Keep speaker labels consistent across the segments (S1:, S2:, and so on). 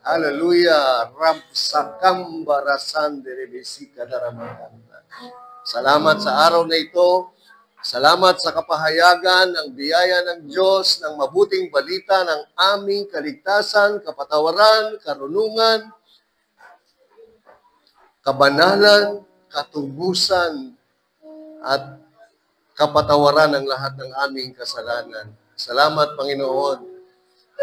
S1: Hallelujah. Rabsakambarasanderebesikadaramadan. Salamat sa araw na ito. Salamat sa kapahayagan ng biyaya ng Diyos, ng mabuting balita ng aming kaligtasan, kapatawaran, karunungan, kabanalan, katubusan, at kapatawaran ng lahat ng aming kasalanan. Salamat, Panginoon.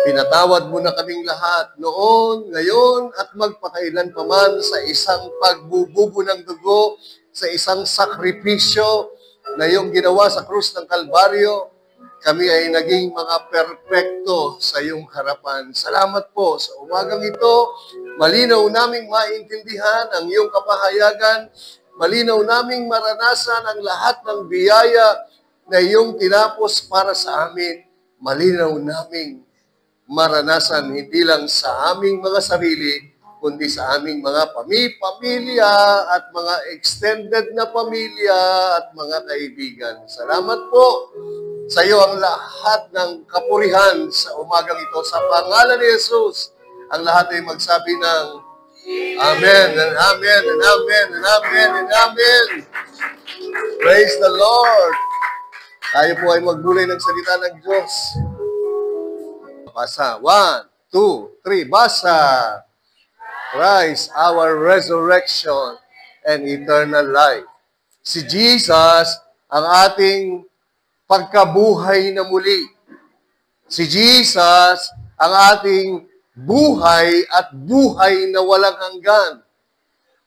S1: Pinatawad mo na kaming lahat noon, ngayon, at magpakailan pa man sa isang pagbububo ng dugo, sa isang sakripisyo na iyong ginawa sa krus ng Kalbaryo. Kami ay naging mga perpekto sa iyong harapan. Salamat po sa umagang ito. Malinaw naming maintindihan ang iyong kapahayagan. Malinaw naming maranasan ang lahat ng biyaya na iyong tinapos para sa amin. Malinaw naming maranasan hindi lang sa aming mga sarili, kundi sa aming mga pamilya at mga extended na pamilya at mga kaibigan. Salamat po sa iyo ang lahat ng kapurihan sa umagang ito. Sa pangalan ni Jesus, ang lahat ay magsabi ng Amen and Amen and Amen and Amen and Amen. Praise the Lord. Tayo po ay magbulay ng salita ng Diyos. Basa. 1, 2, 3. Basa. Christ, our resurrection and eternal life. Si Jesus, ang ating pagkabuhay na muli. Si Jesus, ang ating buhay at buhay na walang hanggan.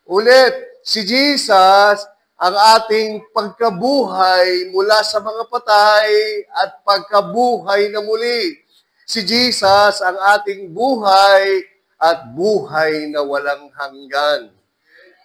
S1: Ulit, si Jesus, ang ating pagkabuhay mula sa mga patay at pagkabuhay na muli. Si Jesus ang ating buhay at buhay na walang hanggan.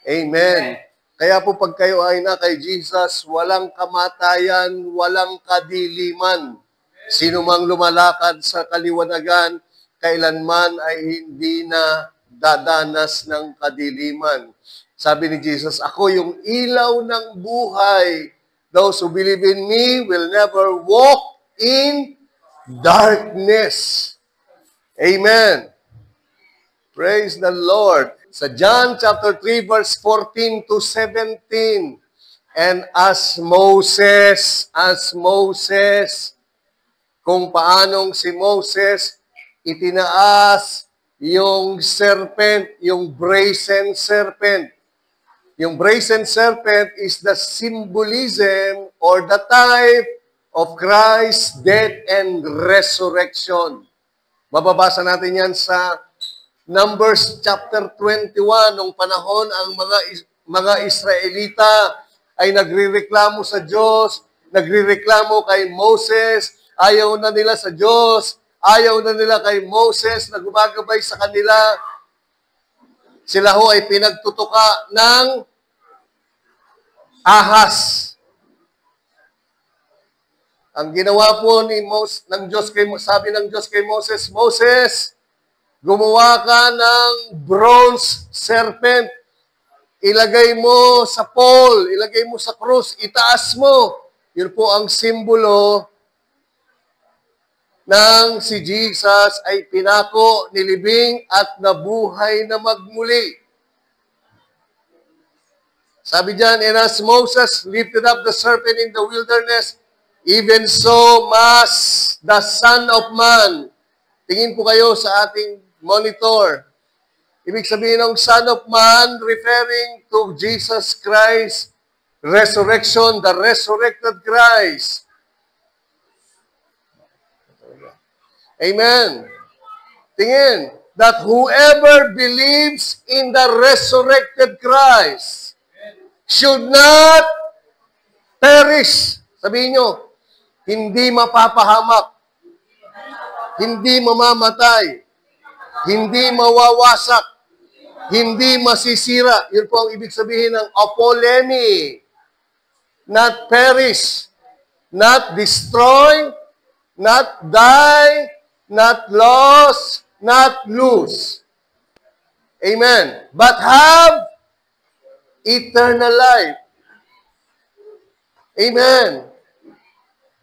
S1: Amen. Kaya po pag kayo ay na kay Jesus, walang kamatayan, walang kadiliman. Sino mang lumalakad sa kaliwanagan, kailanman ay hindi na dadanas ng kadiliman. Sabi ni Jesus, ako yung ilaw ng buhay. Those who believe in me will never walk in darkness. Amen. Praise the Lord. Sa John chapter 3 verse 14 to 17, and as Moses, kung paanong si Moses itinaas yung serpent, yung brazen serpent. Yung brazen serpent is the symbolism or the type of Christ's death and resurrection. Mababasa natin yan sa Numbers chapter 21, nung panahon ang mga Israelita ay nagrereklamo sa Diyos, nagrereklamo kay Moses, ayaw na nila sa Diyos, ayaw na nila kay Moses na gumagabay sa kanila. Sila ho ay pinagtutuka ng ahas. Ang ginawa po ng Diyos sabi ng Diyos kay Moses, Moses, gumawa ka ng bronze serpent. Ilagay mo sa pole, ilagay mo sa krus, itaas mo. Yun po ang simbolo ng si Jesus ay pinako, nilibing at nabuhay na magmuli. Sabi diyan, and as Moses lifted up the serpent in the wilderness, even so must the Son of Man. Tingin po kayo sa ating monitor. Ibig sabihin ng Son of Man, referring to Jesus Christ, resurrection, the resurrected Christ. Amen. Tingin, that whoever believes in the resurrected Christ should not perish. Sabihin nyo, hindi mapapahamak, hindi mamamatay, hindi mawawasak, hindi masisira. Yun po ang ibig sabihin ng apolemi. Not perish, not destroy, not die, not lost, not lose. Amen. But have eternal life. Amen.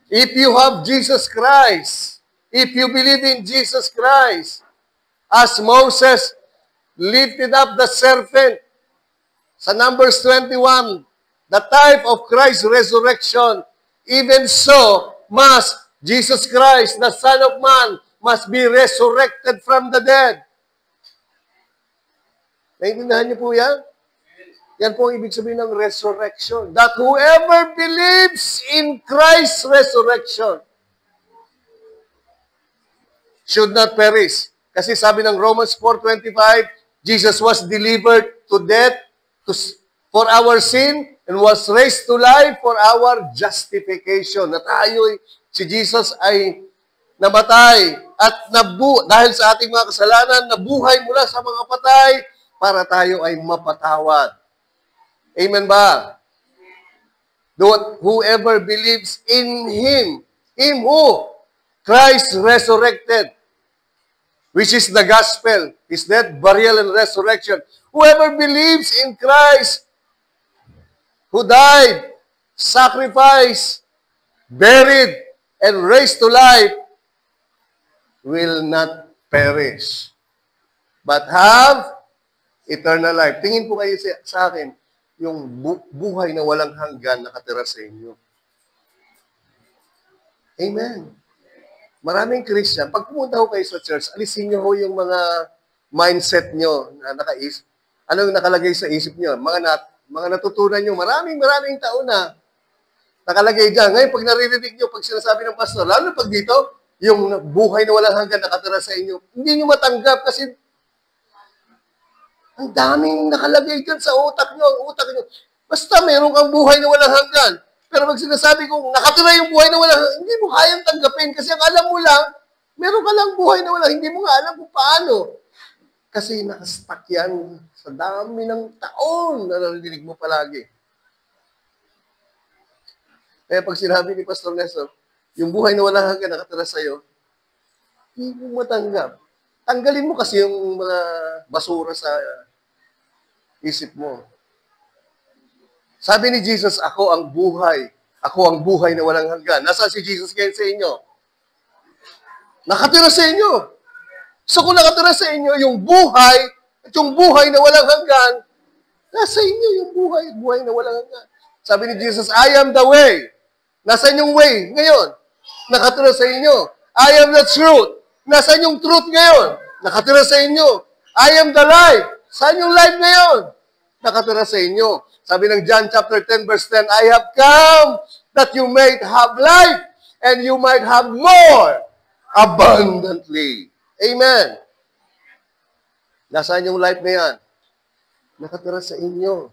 S1: If you have Jesus Christ, if you believe in Jesus Christ, as Moses lifted up the serpent. Sa Numbers 21, the type of Christ's resurrection, even so must Jesus Christ, the Son of Man, must be resurrected from the dead. Naintindihan niyo po yan? Yan po ang ibig sabihin ng resurrection. That whoever believes in Christ's resurrection should not perish. Kasi sabi ng Romans 4:25, Jesus was delivered to death for our sin and was raised to life for our justification. Na tayo, si Jesus ay namatay at dahil sa ating mga kasalanan, nabuhay mula sa mga patay para tayo ay mapatawad. Amen ba? Whoever believes in Him who? Christ resurrected, which is the gospel, His death, burial, and resurrection. Whoever believes in Christ, who died, sacrificed, buried, and raised to life, will not perish, but have eternal life. Tingin po kayo sa akin, yung buhay na walang hanggan nakatira sa inyo. Amen. Maraming Christian, pag pumunta ho kayo sa church, alisin nyo ho yung mga mindset nyo na nakaisip. Ano yung nakalagay sa isip nyo? Mga natutunan nyo, maraming taon na nakalagay dyan. Ngayon, pag naririnig nyo, pag sinasabi ng pastor, lalo pag dito, yung buhay na walang hanggan nakatira sa inyo, hindi nyo matanggap kasi ang daming nakalagay dyan sa utak nyo, Basta meron kang buhay na walang hanggan. Pero pag sinasabi kong nakatira yung buhay na walang hanggan, hindi mo kayang tanggapin kasi ang alam mo lang, meron ka lang buhay na walang, hindi mo nga alam kung paano. Kasi nakastuck yan sa dami ng taon na narinig mo palagi. Kaya pag sinabi ni Pastor Nestor, yung buhay na walang hanggan nakatira sa'yo, hindi mo matanggap. Tanggalin mo kasi yung mga basura sa isip mo. Sabi ni Jesus, ako ang buhay. Ako ang buhay na walang hanggan. Nasaan si Jesus ngayon sa inyo? Nakatira sa inyo. So kung nakatira sa inyo yung buhay, at yung buhay na walang hanggan, nasa inyo yung buhay na walang hanggan. Sabi ni Jesus, I am the way. Nasaan yung way ngayon? Nakatira sa inyo. I am the truth. Nasaan yung truth ngayon? Nakatira sa inyo. I am the life. Saan yung life ngayon? Nakatira sa inyo. Sabi ng John chapter 10 verse 10, I have come that you might have life and you might have more abundantly. Amen. Nasaan yung life na yan? Nakatira sa inyo.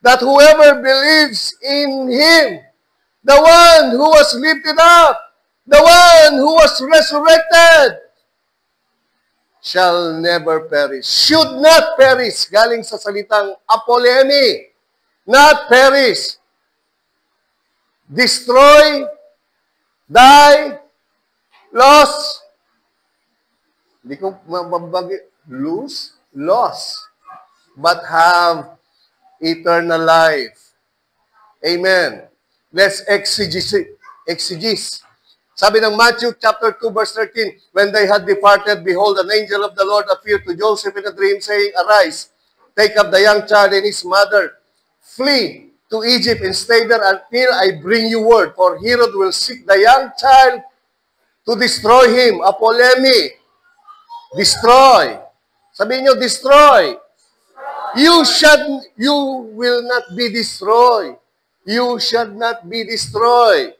S1: That whoever believes in Him, the one who was lifted up, the one who was resurrected, shall never perish. Should not perish. Galing sa salitang apolemi. Not perish. Destroy, die, loss. Hindi ko mababagi. Lose, loss. But have eternal life. Amen. Let's exegese. Sabi ng Matthew chapter 2 verse 13, when they had departed, behold, an angel of the Lord appeared to Joseph in a dream, saying, Arise, take up the young child and his mother, flee to Egypt and stay there until I bring you word, for Herod will seek the young child to destroy him. Apolemi. Destroy. Sabihin nyo, destroy. You will not be destroyed. You shall not be destroyed.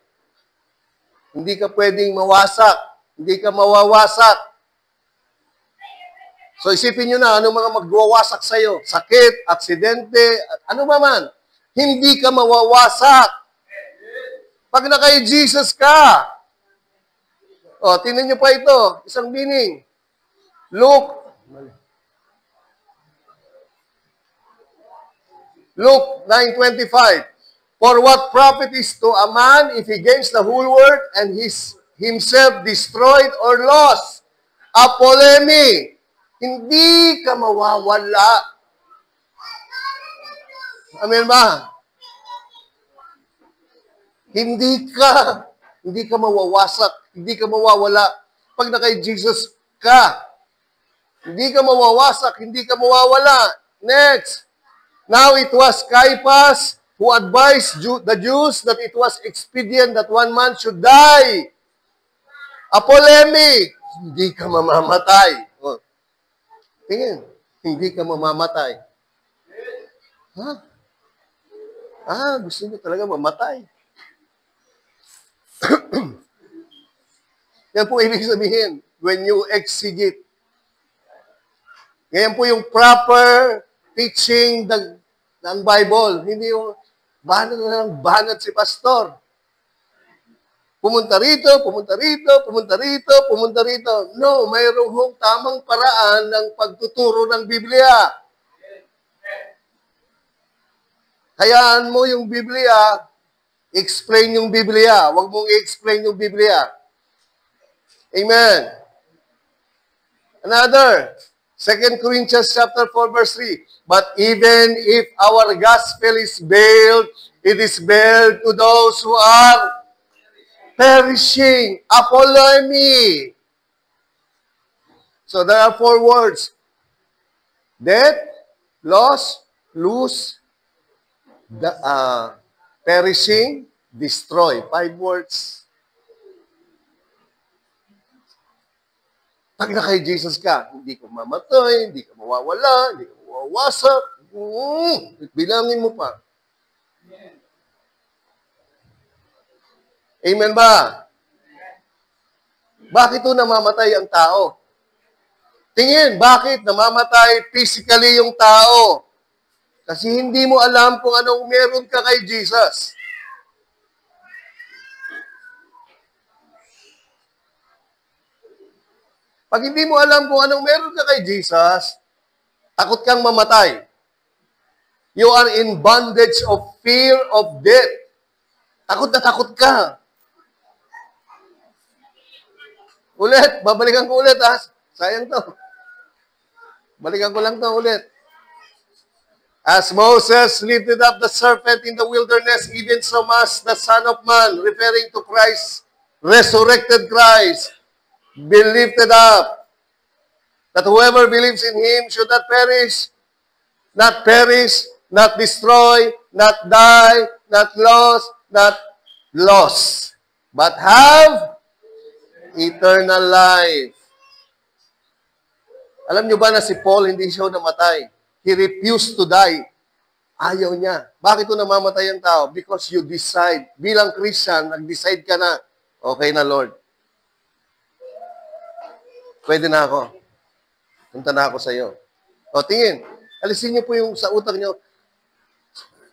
S1: Hindi ka pwedeng mawasak. Hindi ka mawawasak. So isipin nyo na, ano mga magwawasak sa'yo? Sakit, aksidente, ano ba man. Hindi ka mawawasak. Pag kay Jesus ka. O, tingnan nyo pa ito. Isang meaning. Luke 9:25. For what profit is to a man if he gains the whole world and himself destroyed or lost? Apolemi. Hindi ka mawawala. Amen ba? Hindi ka mawawasak. Hindi ka mawawala. Pag kay Jesus ka. Hindi ka mawawasak, hindi ka mawawala. Next. Now it was Caiaphas who advised the Jews that it was expedient that one man should die. A polemic. Hindi ka mamamatay. Oh. Tingin, hindi ka mamamatay. Ha? Gusto niyo talaga mamatay. Yan po ibig sabihin when you exegete. Ngayon po yung proper teaching ng Bible. Hindi yung banat si pastor. Pumunta rito, pumunta rito, pumunta rito, pumunta rito. No, mayroong hong tamang paraan ng pagtuturo ng Biblia. Hayaan mo yung Biblia, explain yung Biblia. Huwag mong i-explain yung Biblia. Amen. Another, 2 Corinthians chapter 4, verse 3. But even if our gospel is veiled, it is veiled to those who are perishing. Apolemy. So there are 4 words. Death, loss, lose, perishing, destroy. 5 words. Pag na kay Jesus ka, hindi ka mamatay, hindi ka mawawala, hindi ka mawawasak. Bilangin mo pa. Amen ba? Bakit ito namamatay ang tao? Tingin, bakit namamatay physically yung tao? Kasi hindi mo alam kung anong meron ka kay Jesus. Pag hindi mo alam kung anong meron ka kay Jesus, takot kang mamatay. You are in bondage of fear of death. Takot na takot ka. Ulit, babalikan ko ulit ha. Sayang to. Balikan ko lang to ulit. As Moses lifted up the serpent in the wilderness, even so must the Son of Man, referring to Christ, resurrected Christ, be lifted up, that whoever believes in Him should not perish, not destroy, not die, not lost, but have eternal life. Alam niyo ba na si Paul hindi siya namatay? He refused to die. Ayaw niya. Bakit ito namamatay ang tao? Because you decide. Bilang Christian, nag-decide ka na, okay na Lord. Pwede na ako. Punta na ako sa iyo. O, tingin. Alisin niyo po yung sa utak niyo.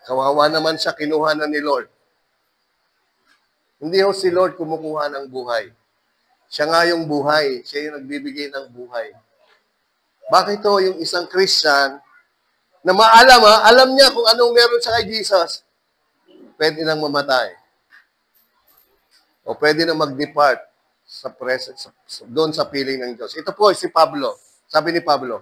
S1: Kawawa naman siya, kinuha na ni Lord. Hindi ho si Lord kumukuha ng buhay. Siya nga yung buhay. Siya yung nagbibigay ng buhay. Bakit ito yung isang Christian na alam niya kung anong meron siya kay Jesus, pwede nang mamatay. O pwede na mag-depart sa presence, doon sa piling ng Diyos. Ito po si Pablo. Sabi ni Pablo,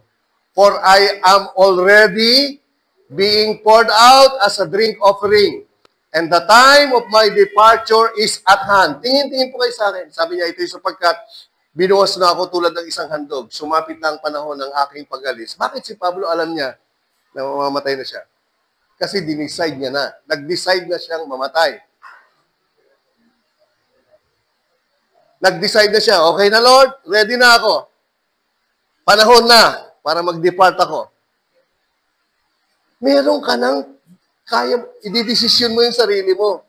S1: for I am already being poured out as a drink offering, and the time of my departure is at hand. Tingin-tingin po kayo sa akin. Sabi niya, ito yung sapagkat binuwas na ako tulad ng isang handog. Sumapit na ang panahon ng aking pag-alis. Bakit si Pablo alam niya na mamamatay na siya? Kasi dinicide niya na. Nag-decide na siyang mamatay. Nag-decide na siya, okay na Lord, ready na ako. Panahon na para mag-depart ako. Meron ka nang kaya, ididesisyon mo yung sarili mo.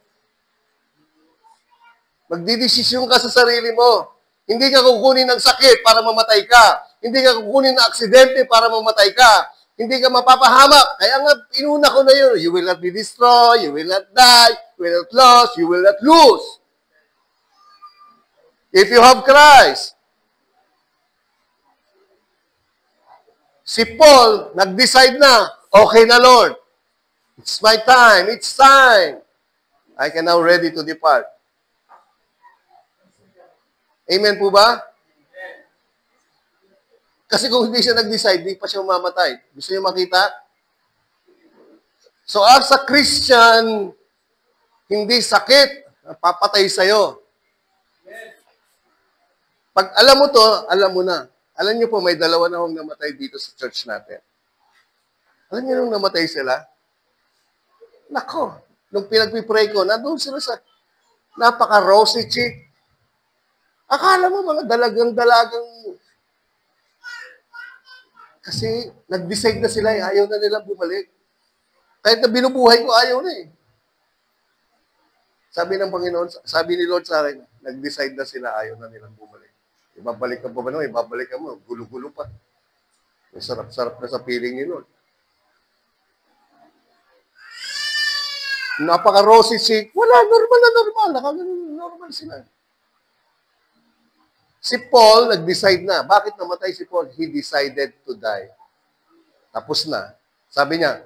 S1: Magdidesisyon ka sa sarili mo. Hindi ka kukunin ng sakit para mamatay ka. Hindi ka kukunin ng aksidente para mamatay ka. Hindi ka mapapahamak. Kaya nga, inuna ko na yun. You will not be destroyed. You will not die. You will not lose. You will not lose. If you have Christ. Si Paul, nag-decide na, okay na Lord. It's my time. It's time. I can now ready to depart. Amen po ba? Kasi kung hindi siya nag-decide, hindi pa siya mamamatay. Gusto niyo makita? So as a Christian, hindi sakit, papatay sa'yo. Pag alam mo to, alam mo na. Alam niyo po, may dalawa na hong namatay dito sa church natin. Alam niyo nung namatay sila? Nako, nung pinagpipray ko, nandun sila sa napaka-rosy chick. Akala mo mga dalagang-dalagang. Kasi nag-decide na sila, ayaw na nilang bumalik. Kahit na binubuhay ko, ayaw na eh. Sabi ng Panginoon, sabi ni Lord sa akin, nag-decide na sila, ayaw na nilang bumalik. Ibabalik ka pa ba naman? Ibabalik ka mo, gulo-gulo pa. May sarap-sarap na sa piling ni Lord. Napaka-rosy chick. Wala, normal na normal. Normal sila. Si Paul, nag-decide na. Bakit namatay si Paul? He decided to die. Tapos na. Sabi niya,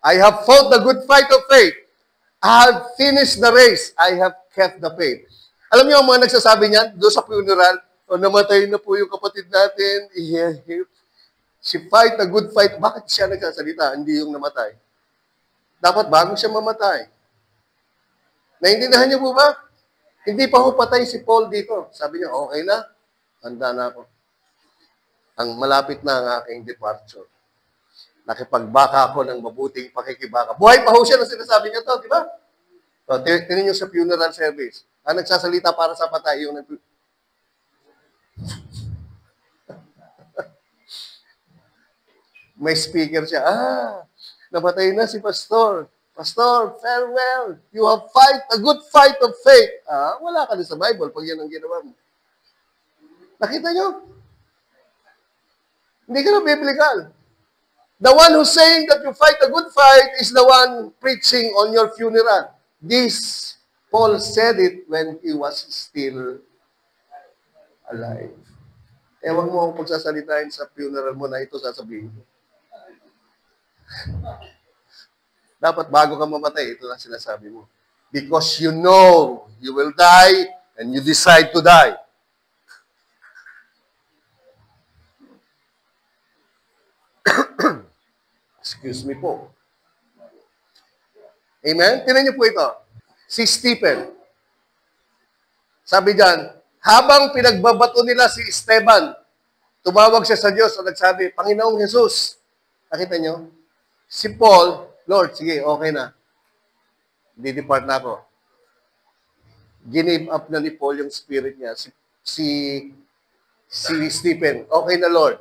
S1: I have fought the good fight of faith. I have finished the race. I have kept the faith. Alam niyo ang mga nagsasabi niyan, doon sa funeral, namatay na po yung kapatid natin. She fight a good fight. Bakit siya nagsasalita? Hindi yung namatay. Dapat bago siya mamatay. Naintindihan niyo po ba? Hindi pa ho patay si Paul dito. Sabi niya, okay na. Handa na ako. Ang malapit na ang aking departure. Nakipagbaka ako ng mabuting pakikibaka. Buhay pa ho siya na sinasabi niya to, di ba? So, tinin niyo sa funeral service. Ang nagsasalita para sa patay, yung may speaker siya. Namatay na si Pastor. Pastor, farewell. You have fight a good fight of faith. Wala ka na sa Bible pag yan ang ginawa mo. Nakita nyo? Hindi ka na biblical. The one who's saying that you fight a good fight is the one preaching on your funeral. This, Paul said it when he was still alive. Ewan mo akong pagsasalitain sa funeral mo na ito sasabihin mo. Dapat bago ka mamatay, ito lang sinasabi mo. Because you know you will die and you decide to die. Excuse me po. Amen? Tinan niyo po ito. Si Stephen. Sabi diyan, habang pinagbabato nila si Esteban, tumawag siya sa Diyos at nagsabi, Panginoong Jesus. Nakita niyo? Si Paul, Lord, sige, okay na. Di-depart na ako. Give up na ni Paul yung spirit niya. Si Stephen, okay na Lord.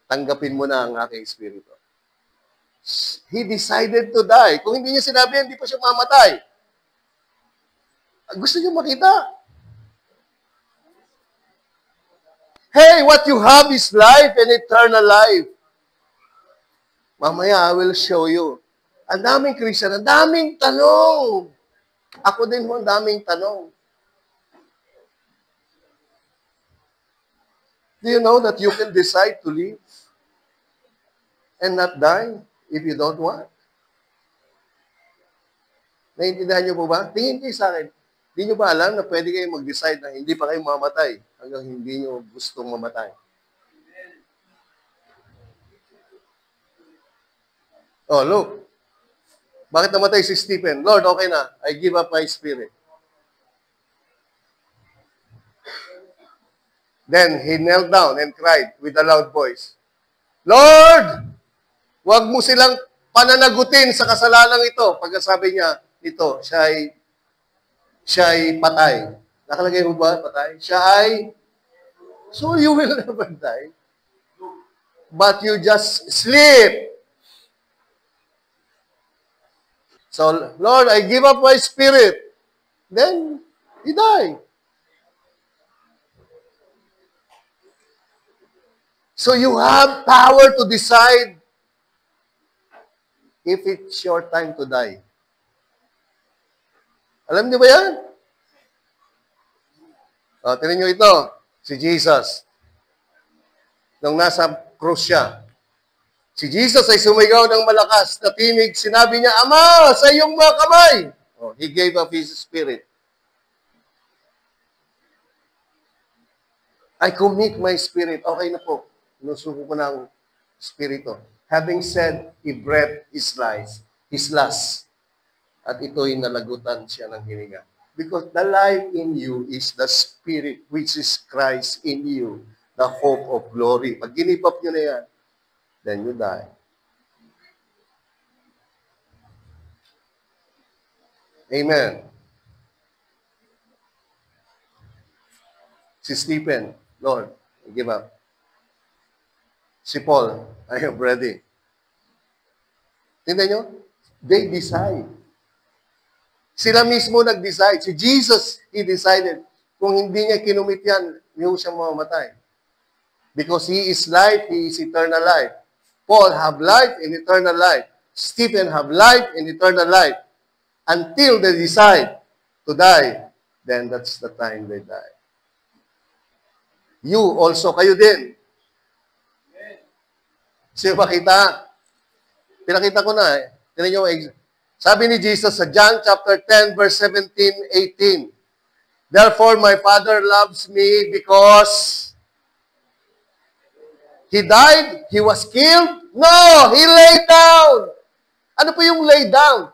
S1: Tanggapin mo na ang aking spirito. He decided to die. Kung hindi niya sinabi, hindi pa siya mamatay. Gusto niyo makita? Hey, what you have is life and eternal life. Mamaya, I will show you. Ang daming Christian, ang daming tanong. Ako din ho, ang daming tanong. Do you know that you can decide to live and not die if you don't want? Naiintindihan niyo po ba? Tingin kayo sa akin. Hindi niyo ba alam na pwede kayo mag-decide na hindi pa kayo mamatay hanggang hindi niyo gustong mamatay? Oh, look. Bakit namatay si Stephen? Lord, okay na. I give up my spirit. Then he knelt down and cried with a loud voice, Lord, huwag mo silang pananagutin sa kasalanang ito. Pagkasabi niya, ito, siya ay patay. Nakalagay mo ba, patay? Siya ay, so you will never die. But you just sleep. So, Lord, I give up my spirit. Then, he died. So you have power to decide if it's your time to die. Alam niyo ba yan? Tingnan niyo ito. Si Jesus. Nung nasa krus siya. Si Jesus ay sumigaw ng malakas na tinig. Sinabi niya, Ama, sa iyong mga kamay. He gave up His spirit. I commit my spirit. Okay na po. Inusuko ko ng spirito. Having said, He breathed His last. At ito'y nalagutan siya ng hininga. Because the life in you is the spirit which is Christ in you. the hope of glory. Pag give up nyo na yan, then you die. Amen. Si Stephen, Lord, I give up. Si Paul, I am ready. Tingnan nyo? They decide. Sila mismo nag-decide. Si Jesus, He decided. Kung hindi niya kinumit yan, hindi siya mamamatay. Because He is life, He is eternal life. Paul have life and eternal life. Stephen have life and eternal life. Until they decide to die, then that's the time they die. You also, kayo din. Sino makita? Pinakita ko na eh. Tignan nyo, sabi ni Jesus sa John chapter 10, verse 17, 18. Therefore, my Father loves me because He died, He was killed. No, He laid down. Ano po yung lay down?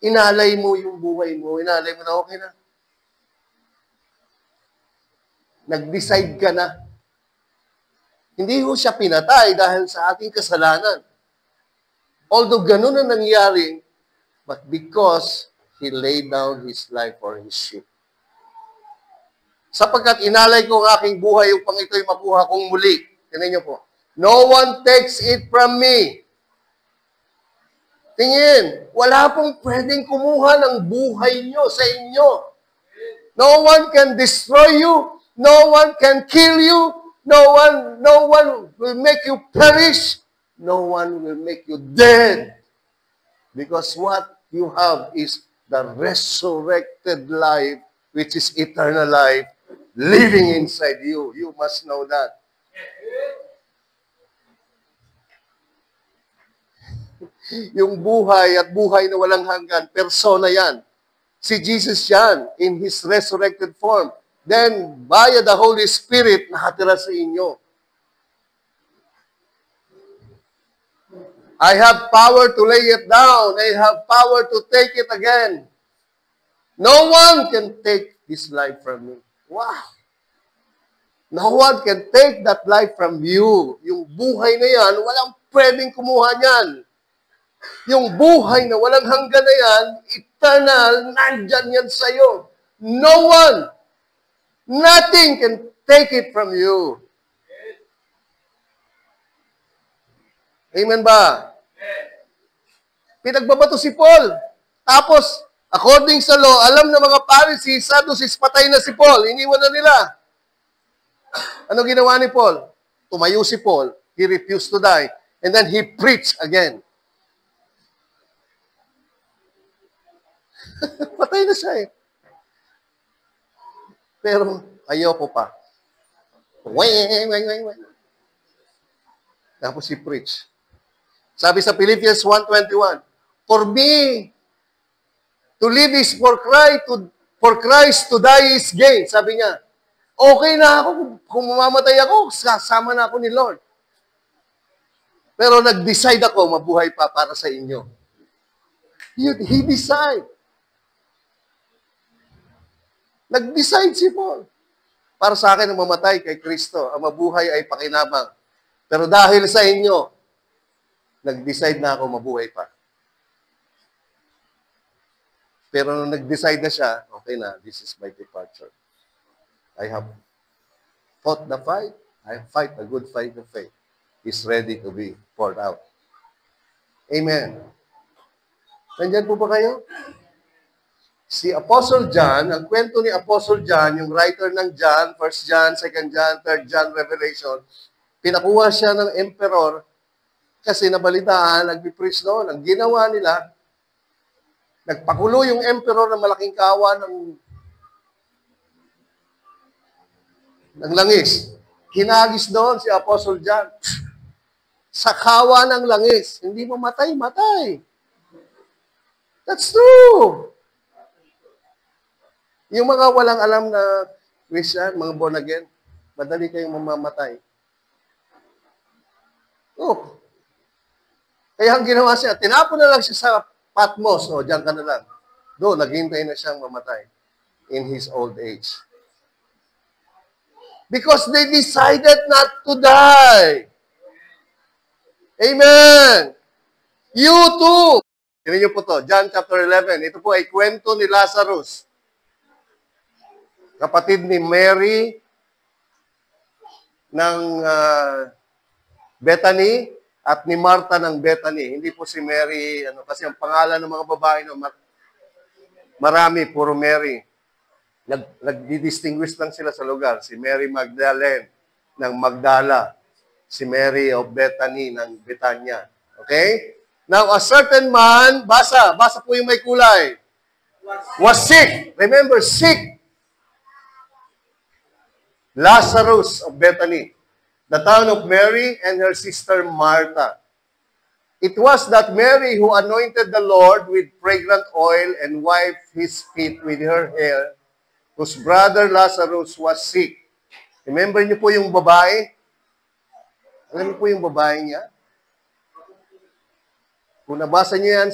S1: Inalay mo yung buhay mo. Inalay mo na okay na. Nag-decide ka na. Hindi ho siya pinatay dahil sa ating kasalanan. Although ganun ang nangyari, but because He laid down His life for His sheep. Sapagkat inalay ko ang aking buhay upang ito'y makuha kong muli. Tingnan niyo po. No one takes it from me. Tingin, wala pong pwedeng kumuha ng buhay niyo sa inyo. No one can destroy you. No one can kill you. No one will make you perish. No one will make you dead. Because what you have is the resurrected life, which is eternal life, living inside you. You must know that. Yung buhay at buhay na walang hanggan, persona yan. Si Jesus yan, in His resurrected form. Then, via the Holy Spirit, nakatira sa inyo. I have power to lay it down. I have power to take it again. No one can take this life from me. Wow! No one can take that life from you. Yung buhay na yan, walang pwedeng kumuha niyan. Yung buhay na walang hanggan na yan, eternal, nandyan yan sa'yo. No one, nothing can take it from you. Amen ba? Pinagbabato si Paul. Tapos, according sa law, alam ng mga Pharisees, Sadducees, patay na si Paul. Iniwan na nila. Ano ginawa ni Paul? Tumayo si Paul. He refused to die. And then he preached again. Patay na siya eh. Pero ayoko pa. Tapos he preached. Sabi sa Philippians 1:21, for me, to live is for Christ, to die is gain. Sabi niya, okay na ako, kung mamamatay ako, kasama na ako ni Lord. Pero nag-decide ako, mabuhay pa para sa inyo. He decide. Nag-decide si Paul. Para sa akin, ang mamatay kay Kristo, ang mabuhay ay pakinabang. Pero dahil sa inyo, nag-decide na ako mabuhay pa. Pero nung nag-decide na siya, okay na, this is my departure. I have fought the fight. I fight the good fight of faith. Is ready to be poured out. Amen. Nandyan po ba kayo? Si Apostle John, ang kwento ni Apostle John, yung writer ng John, 1 John, 2 John, 3 John, Revelation, pinakuha siya ng emperor kasi nabalitaan, nag-preach doon. Ang ginawa nila, nagpakulo yung emperor ng malaking kawa ng langis. Hinagis doon si Apostle John. Sa kawa ng langis. Hindi mo matay. That's true. Yung mga walang alam na Christian, mga born again, madali kayong mamamatay. Oh. Kaya ang ginawa siya, tinapon na lang siya sa Patmos. O, diyan ka na lang. Doon, naghintay na siyang mamatay in his old age. Because they decided not to die. Amen. You too. Tingnan niyo po to, John chapter 11. Ito po ay kwento ni Lazarus. Kapatid ni Mary ng Bethany at ni Martha ng Bethany. Hindi po si Mary, kasi ang pangalan ng mga babae, marami, puro Mary. Nag-distinguish lang sila sa lugar. Si Mary Magdalene ng Magdala. Si Mary of Bethany ng Betania. Okay? Now, a certain man, basa po yung may kulay, was sick. Remember, sick. Lazarus of Bethany, the town of Mary and her sister Martha. It was that Mary who anointed the Lord with fragrant oil and wiped his feet with her hair, whose brother Lazarus was sick. Remember niyo po yung babae? Alam niyo po yung babae niya? Kung nabasa niyo yan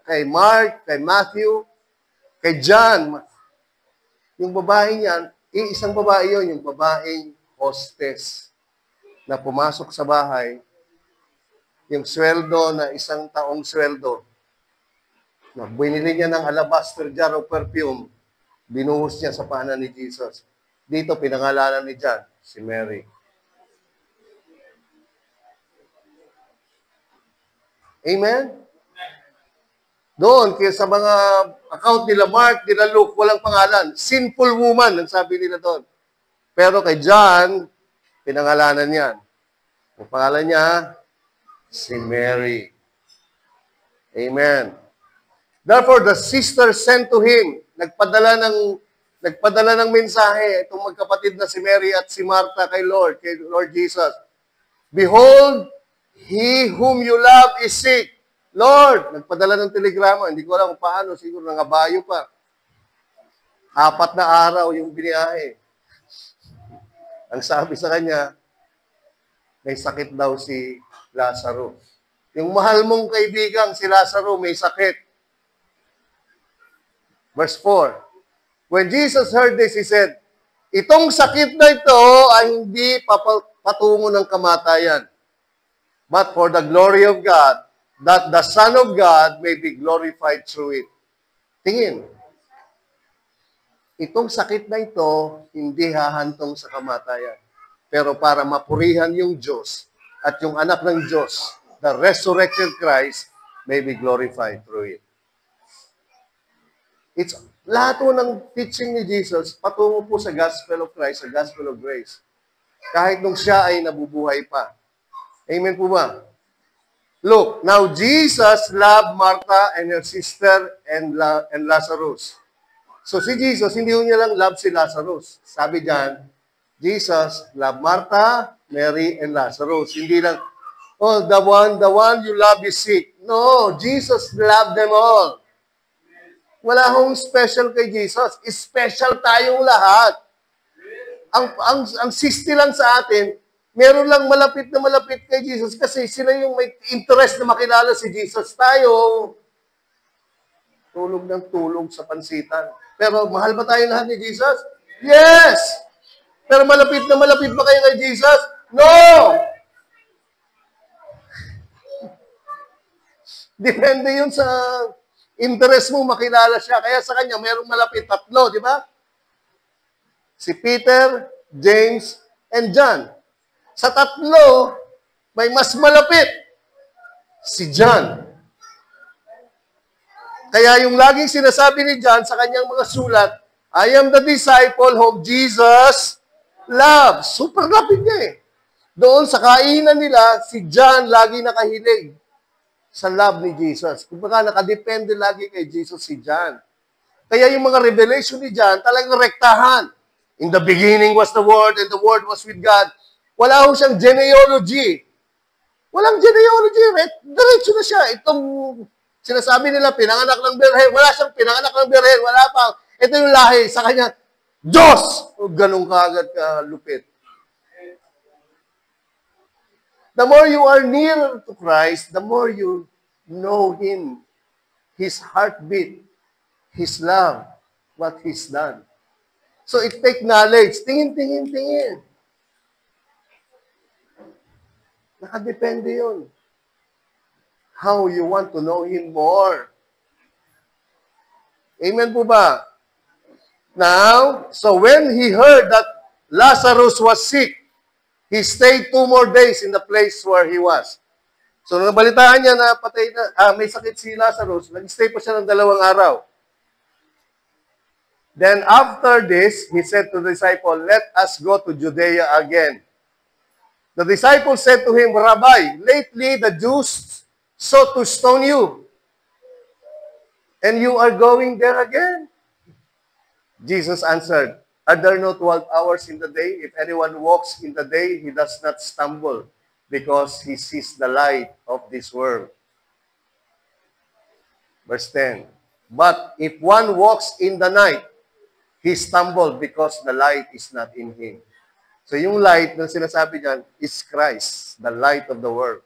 S1: kay Mark, kay Matthew, kay John, yung babae niyan, isang babae yun, yung babaeng hostess na pumasok sa bahay, yung sweldo na isang taong sweldo, na binili niya ng alabaster jar of perfume, binuhos niya sa paanan ni Jesus. Dito, pinangalanan ni John, si Mary. Amen? Doon, kaya sa mga account nila Mark, nila Luke, walang pangalan. Sinful woman, ang sabi nila doon. Pero kay John, pinangalanan niyan. Ang pangalan niya, si Mary. Amen. Therefore, the sister sent to him, nagpadala ng mensahe, itong magkapatid na si Mary at si Martha kay Lord Jesus. Behold, he whom you love is sick. Lord, nagpadala ng telegrama, hindi ko alam kung paano, siguro nangabayo pa. 4 na araw yung biniyahe. Ang sabi sa kanya, may sakit daw si Lazaro. Yung mahal mong kaibigan, si Lazaro, may sakit. Verse 4. When Jesus heard this, he said, itong sakit na ito ay hindi patungo ng kamatayan, but for the glory of God, that the Son of God may be glorified through it. Tingin. Itong sakit na ito, hindi hahantong sa kamatayan. Pero para mapurihan yung Diyos at yung anak ng Diyos, the resurrected Christ, may be glorified through it. It's lahat po ng teaching ni Jesus patungo po sa gospel of Christ, sa gospel of grace. Kahit nung siya ay nabubuhay pa. Amen po ba? Look, now Jesus loved Martha and her sister and Lazarus. So si Jesus, hindi niya lang love si Lazarus. Sabi diyan, Jesus loved Martha, Mary, and Lazarus. Hindi lang, oh, the one you love is sick. No, Jesus loved them all. Wala hong special kay Jesus. Special tayong lahat. Ang 60 lang sa atin, meron lang malapit na malapit kay Jesus kasi sila yung may interest na makilala si Jesus. Tayo, tulog ng tulog sa pansitan. Pero mahal ba tayo lahat ni Jesus? Yes! Pero malapit na malapit ba kayo kay Jesus? No! Depende yun sa interest mo makilala siya. Kaya sa kanya, merong malapit 3, di ba? Si Peter, James, and John. Sa 3, may mas malapit. Si John. Kaya yung laging sinasabi ni John sa kanyang mga sulat, I am the disciple whom Jesus loves. Super lapit niya eh. Doon sa kainan nila, si John lagi nakahilig sa love ni Jesus. Kumbaga nakadepende lagi kay Jesus si John. Kaya yung mga revelation ni John talagang rektahan. In the beginning was the Word and the Word was with God. Wala ho siyang genealogy. Walang genealogy. Diretso na siya. Itong sinasabi nila, pinanganak ng birhen. Wala siyang pinanganak ng birhen. Wala pa. Ito yung lahi. Sa kanya, Diyos! O, ganun kaagad kalupit. The more you are near to Christ, the more you know Him, His heartbeat, His love, what He's done. So it take knowledge. Tingin. Nakadepende yun. How you want to know Him more. Amen po ba? Now, so when he heard that Lazarus was sick, he stayed 2 more days in the place where he was. So, nung nabalitaan niya na patay na, may sakit si Lazarus, nag-stay pa siya ng 2 araw. Then after this, he said to the disciple, "Let us go to Judea again." The disciple said to him, "Rabbi, lately the Jews sought to stone you, and you are going there again?" Jesus answered, "Are there no 12 hours in the day? If anyone walks in the day, he does not stumble, because he sees the light of this world." Verse 10, "But if one walks in the night, he stumbled because the light is not in him." So yung light na sinasabi diyan is Christ, the light of the world.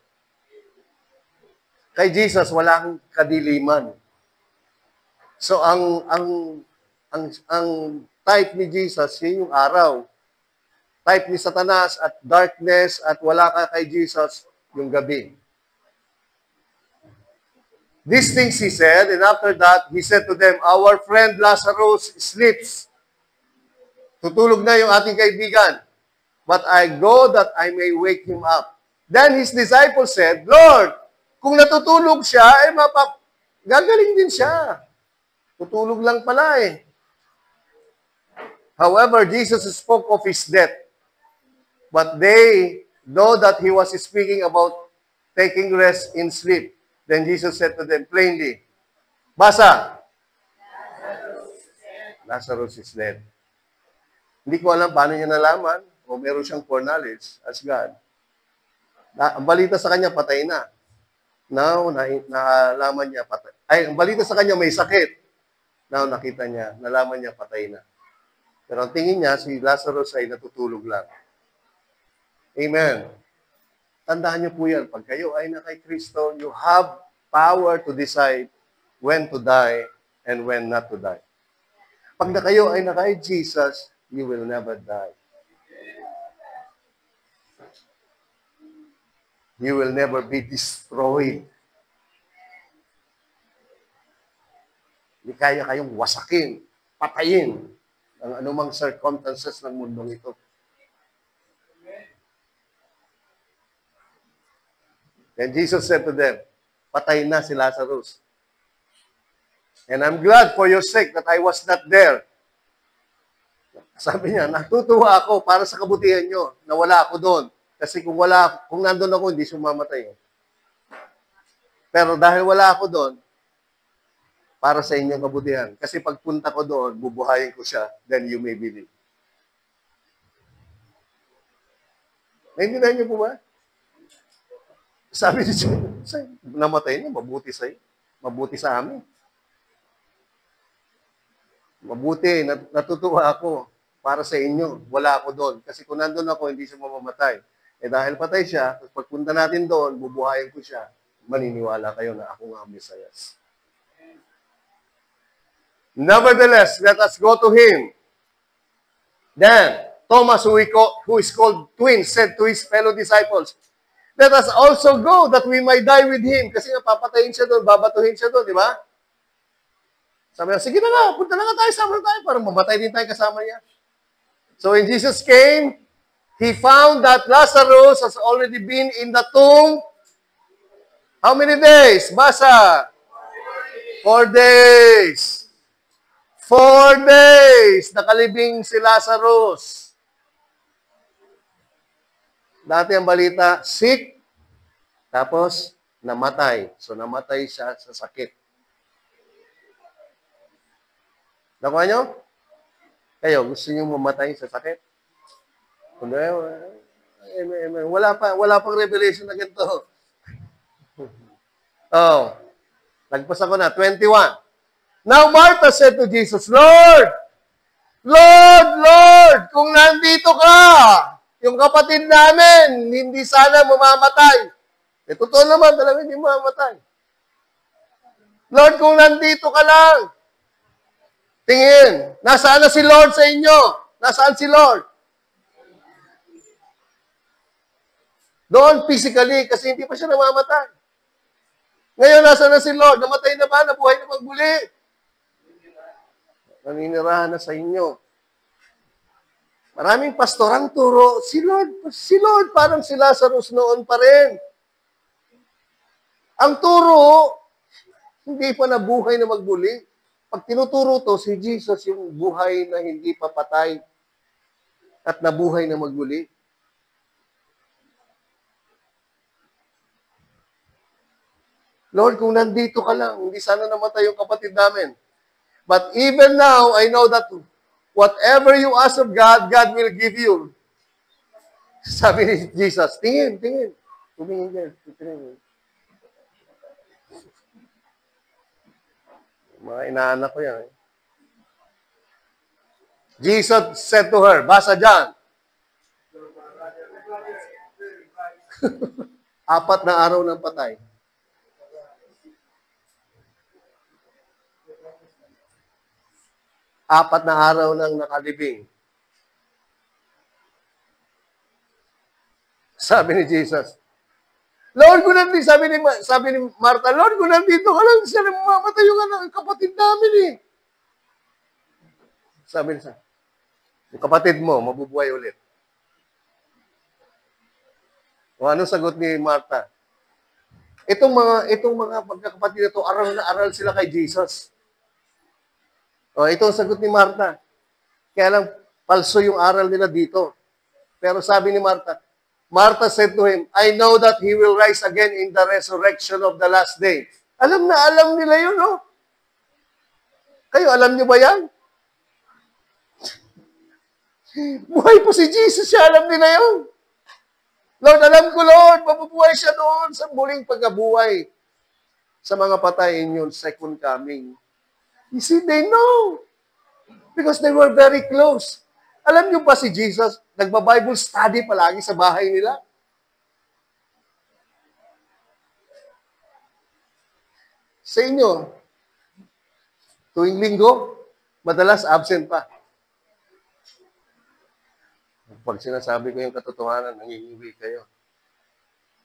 S1: Kay Jesus, walang kadiliman. So ang type ni Jesus, yun yung araw. Type ni Satanas at darkness at wala ka kay Jesus, yung gabi. These things he said, and after that, he said to them, "Our friend Lazarus sleeps." Tutulog na yung ating kaibigan. "But I go that I may wake him up." Then his disciples said, "Lord, kung natutulog siya, ay gagaling din siya. Tutulog lang pala eh." However, Jesus spoke of his death. But they know that he was speaking about taking rest in sleep. Then Jesus said to them plainly, basa, Lazarus is dead. Hindi ko alam paano niya nalaman o meron siyang foreknowledge as God. Ang balita sa kanya, patay na. Now, nalaman niya patay. Ang balita sa kanya, may sakit. Now, nakita niya, nalaman niya patay na. Pero ang tingin niya, si Lazarus ay natutulog lang. Amen. Tandaan niyo po yan, pag kayo ay na kay Kristo, you have power to decide when to die and when not to die. Pag na kayo ay na kay Jesus, you will never die. You will never be destroyed. Hindi kaya kayong wasakin, patayin ang anumang circumstances ng mundong ito. And Jesus said to them, patay na si Lazarus. And I'm glad for your sake that I was not there. Sabi niya, natutuwa ako para sa kabutihan nyo na wala ako doon. Kasi kung nandun ako, hindi siya mamatay. Pero dahil wala ako doon, para sa inyong kabutihan. Kasi pagpunta ko doon, bubuhayin ko siya, then you may believe. Naintindihan niyo po ba? Sabi niya, namatay niya, mabuti sa'yo. Mabuti sa amin. Mabuti, natutuwa ako para sa inyo. Wala ako doon. Kasi kung nandun ako, hindi siya mamamatay. Dahil patay siya, pagpunta natin doon, bubuhayin ko siya. Maniniwala kayo na ako nga ang Mesayas. Nevertheless, let us go to him. Then, Thomas, who is called Twins, said to his fellow disciples, let us also go that we might die with him. Kasi nga, papatayin siya doon, babatuhin siya doon, di ba? Sabi niya, sige na nga, punta na nga tayo, sama tayo, para mamatay din tayo kasama niya. So when Jesus came, he found that Lazarus has already been in the tomb. How many days? Basa. 4 days. 4 days. Nakalibing si Lazarus. Dati ang balita, sick, tapos namatay. So namatay siya sa sakit. Nakuha nyo? Kayo, gusto nyo mamatay sa sakit? Wala pang revelation na ganito. Oh, nagpas ako na, 21. Now Martha said to Jesus, Lord, kung nandito ka, yung kapatid namin, hindi sana mamamatay. Totoo naman, talaga hindi mamamatay. Lord, kung nandito ka lang, Tingin, nasaan na si Lord sa inyo? Nasaan si Lord? Doon physically, kasi hindi pa siya namamatay. Ngayon, nasaan na si Lord? Namatay na ba? Nabuhay na magbuli? Naninirahan na sa inyo. Maraming pastor ang turo, si Lord, parang si Lazarus noon pa rin. Ang turo, hindi pa nabuhay na magbuli. Pag tinuturo to, si Jesus yung buhay na hindi papatay at nabuhay na magbuli. Lord, kung nandito ka lang, hindi sana namatay yung kapatid namin. But even now, I know that whatever you ask of God, God will give you. Sabi ni Jesus, tingin. Tumingin ka. Tingin. Mga inaanak ko yan. Jesus said to her, basa dyan. 4 na araw ng patay. Apat na araw nang nakalibing. Sabi ni Jesus, Lord, kung nandito, sabi ni Martha, Lord, kung nandito ka lang, siya mamamatay yung anak, kapatid namin eh. Sabi niya, yung kapatid mo, mabubuhay ulit. O ano sagot ni Martha? Itong mga pagkakapatid na ito, aral na aral sila kay Jesus. O, ito ang sagot ni Martha. Kaya lang, palso yung aral nila dito. Pero sabi ni Martha said to him, I know that he will rise again in the resurrection of the last day. Alam nila yun, no? Kayo, alam niyo ba yan? Buhay po si Jesus, siya alam nila yun. Lord, alam ko, Lord, mabubuhay siya doon sa muling pagkabuhay sa mga patay in yung second coming. You see, they know. Because they were very close. Alam niyo ba si Jesus, nagba-Bible study palagi sa bahay nila? Sa inyo, tuwing linggo, madalas absent pa. Pag sinasabi ko yung katotohanan, nangingiwi kayo.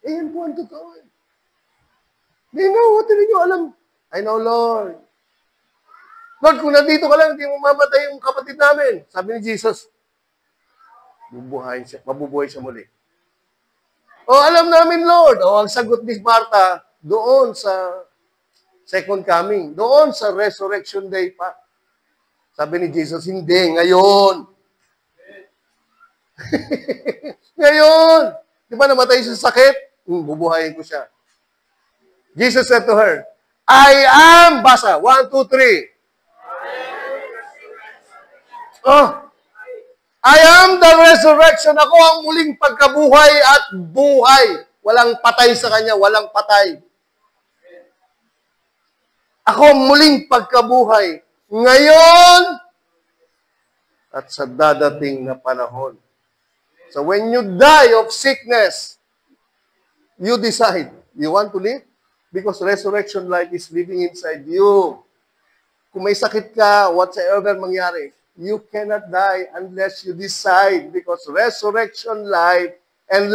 S1: Eh, yan po ang totoo. They know, what din nyo alam? I know, Lord. Lord, kung nandito ka lang, hindi mo mamatay yung kapatid namin. Sabi ni Jesus, mabubuhay siya muli. O, alam namin, Lord. O, ang sagot ni Martha, doon sa second coming, doon sa resurrection day pa. Sabi ni Jesus, hindi, ngayon. Ngayon. Di ba namatay siya sa sakit? Bubuhayin ko siya. Jesus said to her, I am, basa, 1, 2, 3. Oh, I am the resurrection. Ako ang muling pagkabuhay at buhay. Walang patay sa kanya, walang patay. Ako ang muling pagkabuhay. Ngayon at sa dadating na panahon. So when you die of sickness, you decide, you want to live? Because resurrection life is living inside you. Kung may sakit ka, whatsoever mangyari, you cannot die unless you decide, because resurrection life and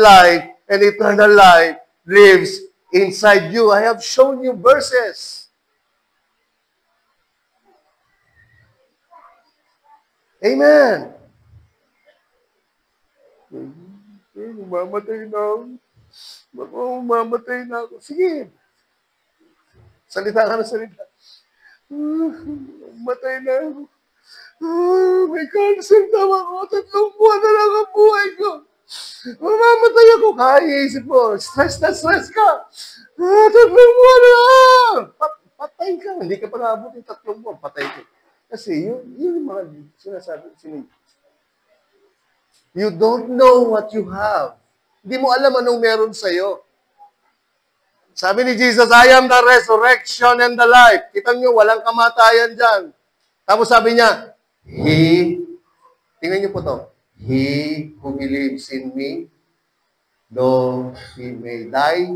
S1: eternal life lives inside you. I have shown you verses. Amen. Mamatay na ako. Mamatay na ako. Sige. Salita ka na salita. Matay na ako. May cancer daw ako. 3 buwan na lang ang buhay ko. Mamamatay ako. Kaiisip mo, stress ka. 3 buwan na lang. Patay ka. Hindi ka pa naabot yung 3 buwan. Patay ka. Kasi yun yung mga sinasabi. You don't know what you have. Hindi mo alam anong meron sa'yo. Sabi ni Jesus, I am the resurrection and the life. Kita nyo, walang kamatayan dyan. Tapos sabi niya, tingnan niyo po to, He who believes in me, though he may die,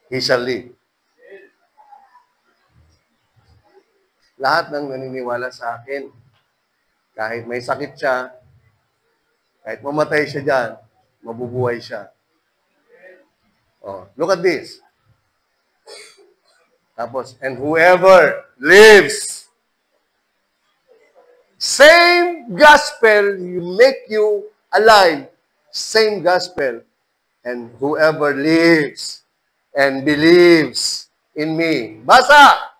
S1: he shall live. Lahat ng naniniwala sa akin, kahit may sakit siya, kahit mamatay siya dyan, mabubuhay siya. Oh, look at this. Tapos, and whoever lives, same gospel, you make you alive, same gospel, and whoever lives and believes in me. Basa!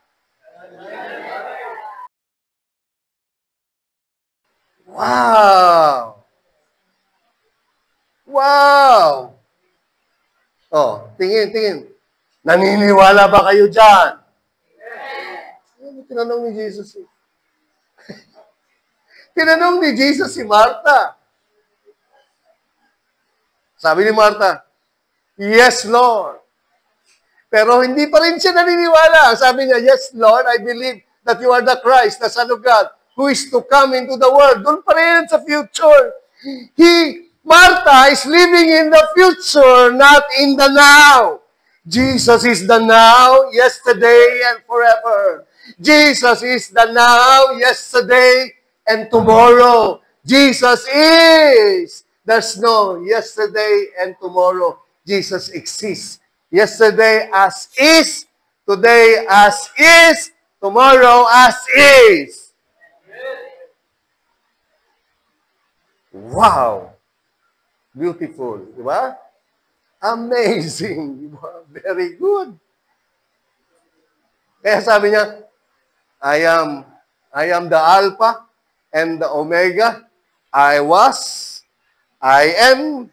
S1: Wow! Wow! Oh, tingin. Naniniwala ba kayo dyan? Tinanong ni Jesus. Tinanong ni Jesus si Martha. Sabi ni Martha, yes, Lord. Pero hindi pa rin siya naniniwala. Sabi niya, yes, Lord, I believe that you are the Christ, the Son of God, who is to come into the world. Doon pa rin sa future. Martha is living in the future, not in the now. Jesus is the now, yesterday, and forever. Jesus is the now, yesterday, and tomorrow. Jesus is. There's no yesterday and tomorrow. Jesus exists. Yesterday as is, today as is, tomorrow as is. Wow! Beautiful, di ba? Amazing, di ba? Very good. Kaya sabi niya, I am the Alpha and the Omega. I was, I am,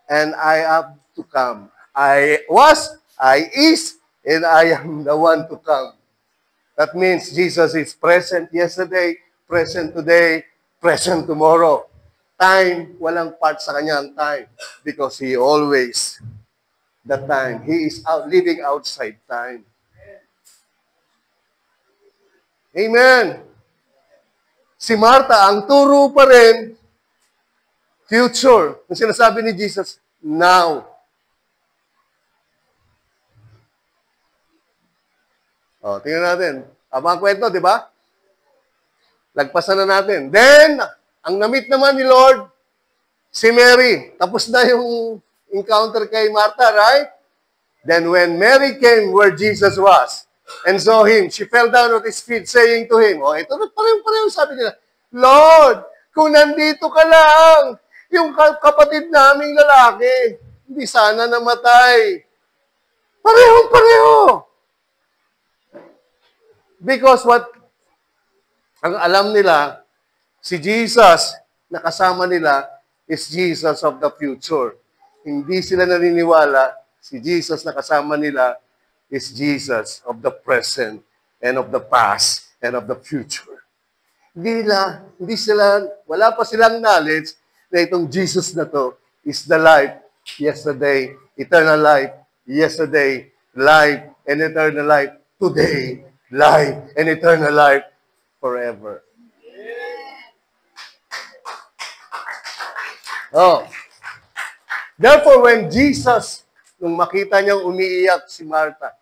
S1: and I am to come. I was, I is, and I am the one to come. That means Jesus is present yesterday, present today, present tomorrow. Time, walang part sa kanya ang time because He always the time. He is living outside time. Amen. Si Martha, ang turo pa rin, future. Yung sinasabi ni Jesus, now. O, tingnan natin. Ang kwento, di ba? Lagpasan na natin. Then, ang na-meet naman ni Lord, si Mary. Tapos na yung encounter kay Martha, right? Then when Mary came where Jesus was and saw Him, she fell down at His feet saying to Him, oh, ito na pareho sabi nila, Lord, kung nandito ka lang, yung kapatid naming lalaki, hindi sana namatay. Pareho. Because ang alam nila, si Jesus na kasama nila is Jesus of the future. Hindi sila naniniwala, si Jesus na kasama nila is Jesus of the present and of the past and of the future. Hindi sila, wala pa silang knowledge na itong Jesus na to is the life yesterday, eternal life yesterday, life and eternal life today, life and eternal life forever. Oh. Therefore, when Jesus, nung makita niyang umiiyak si Martha,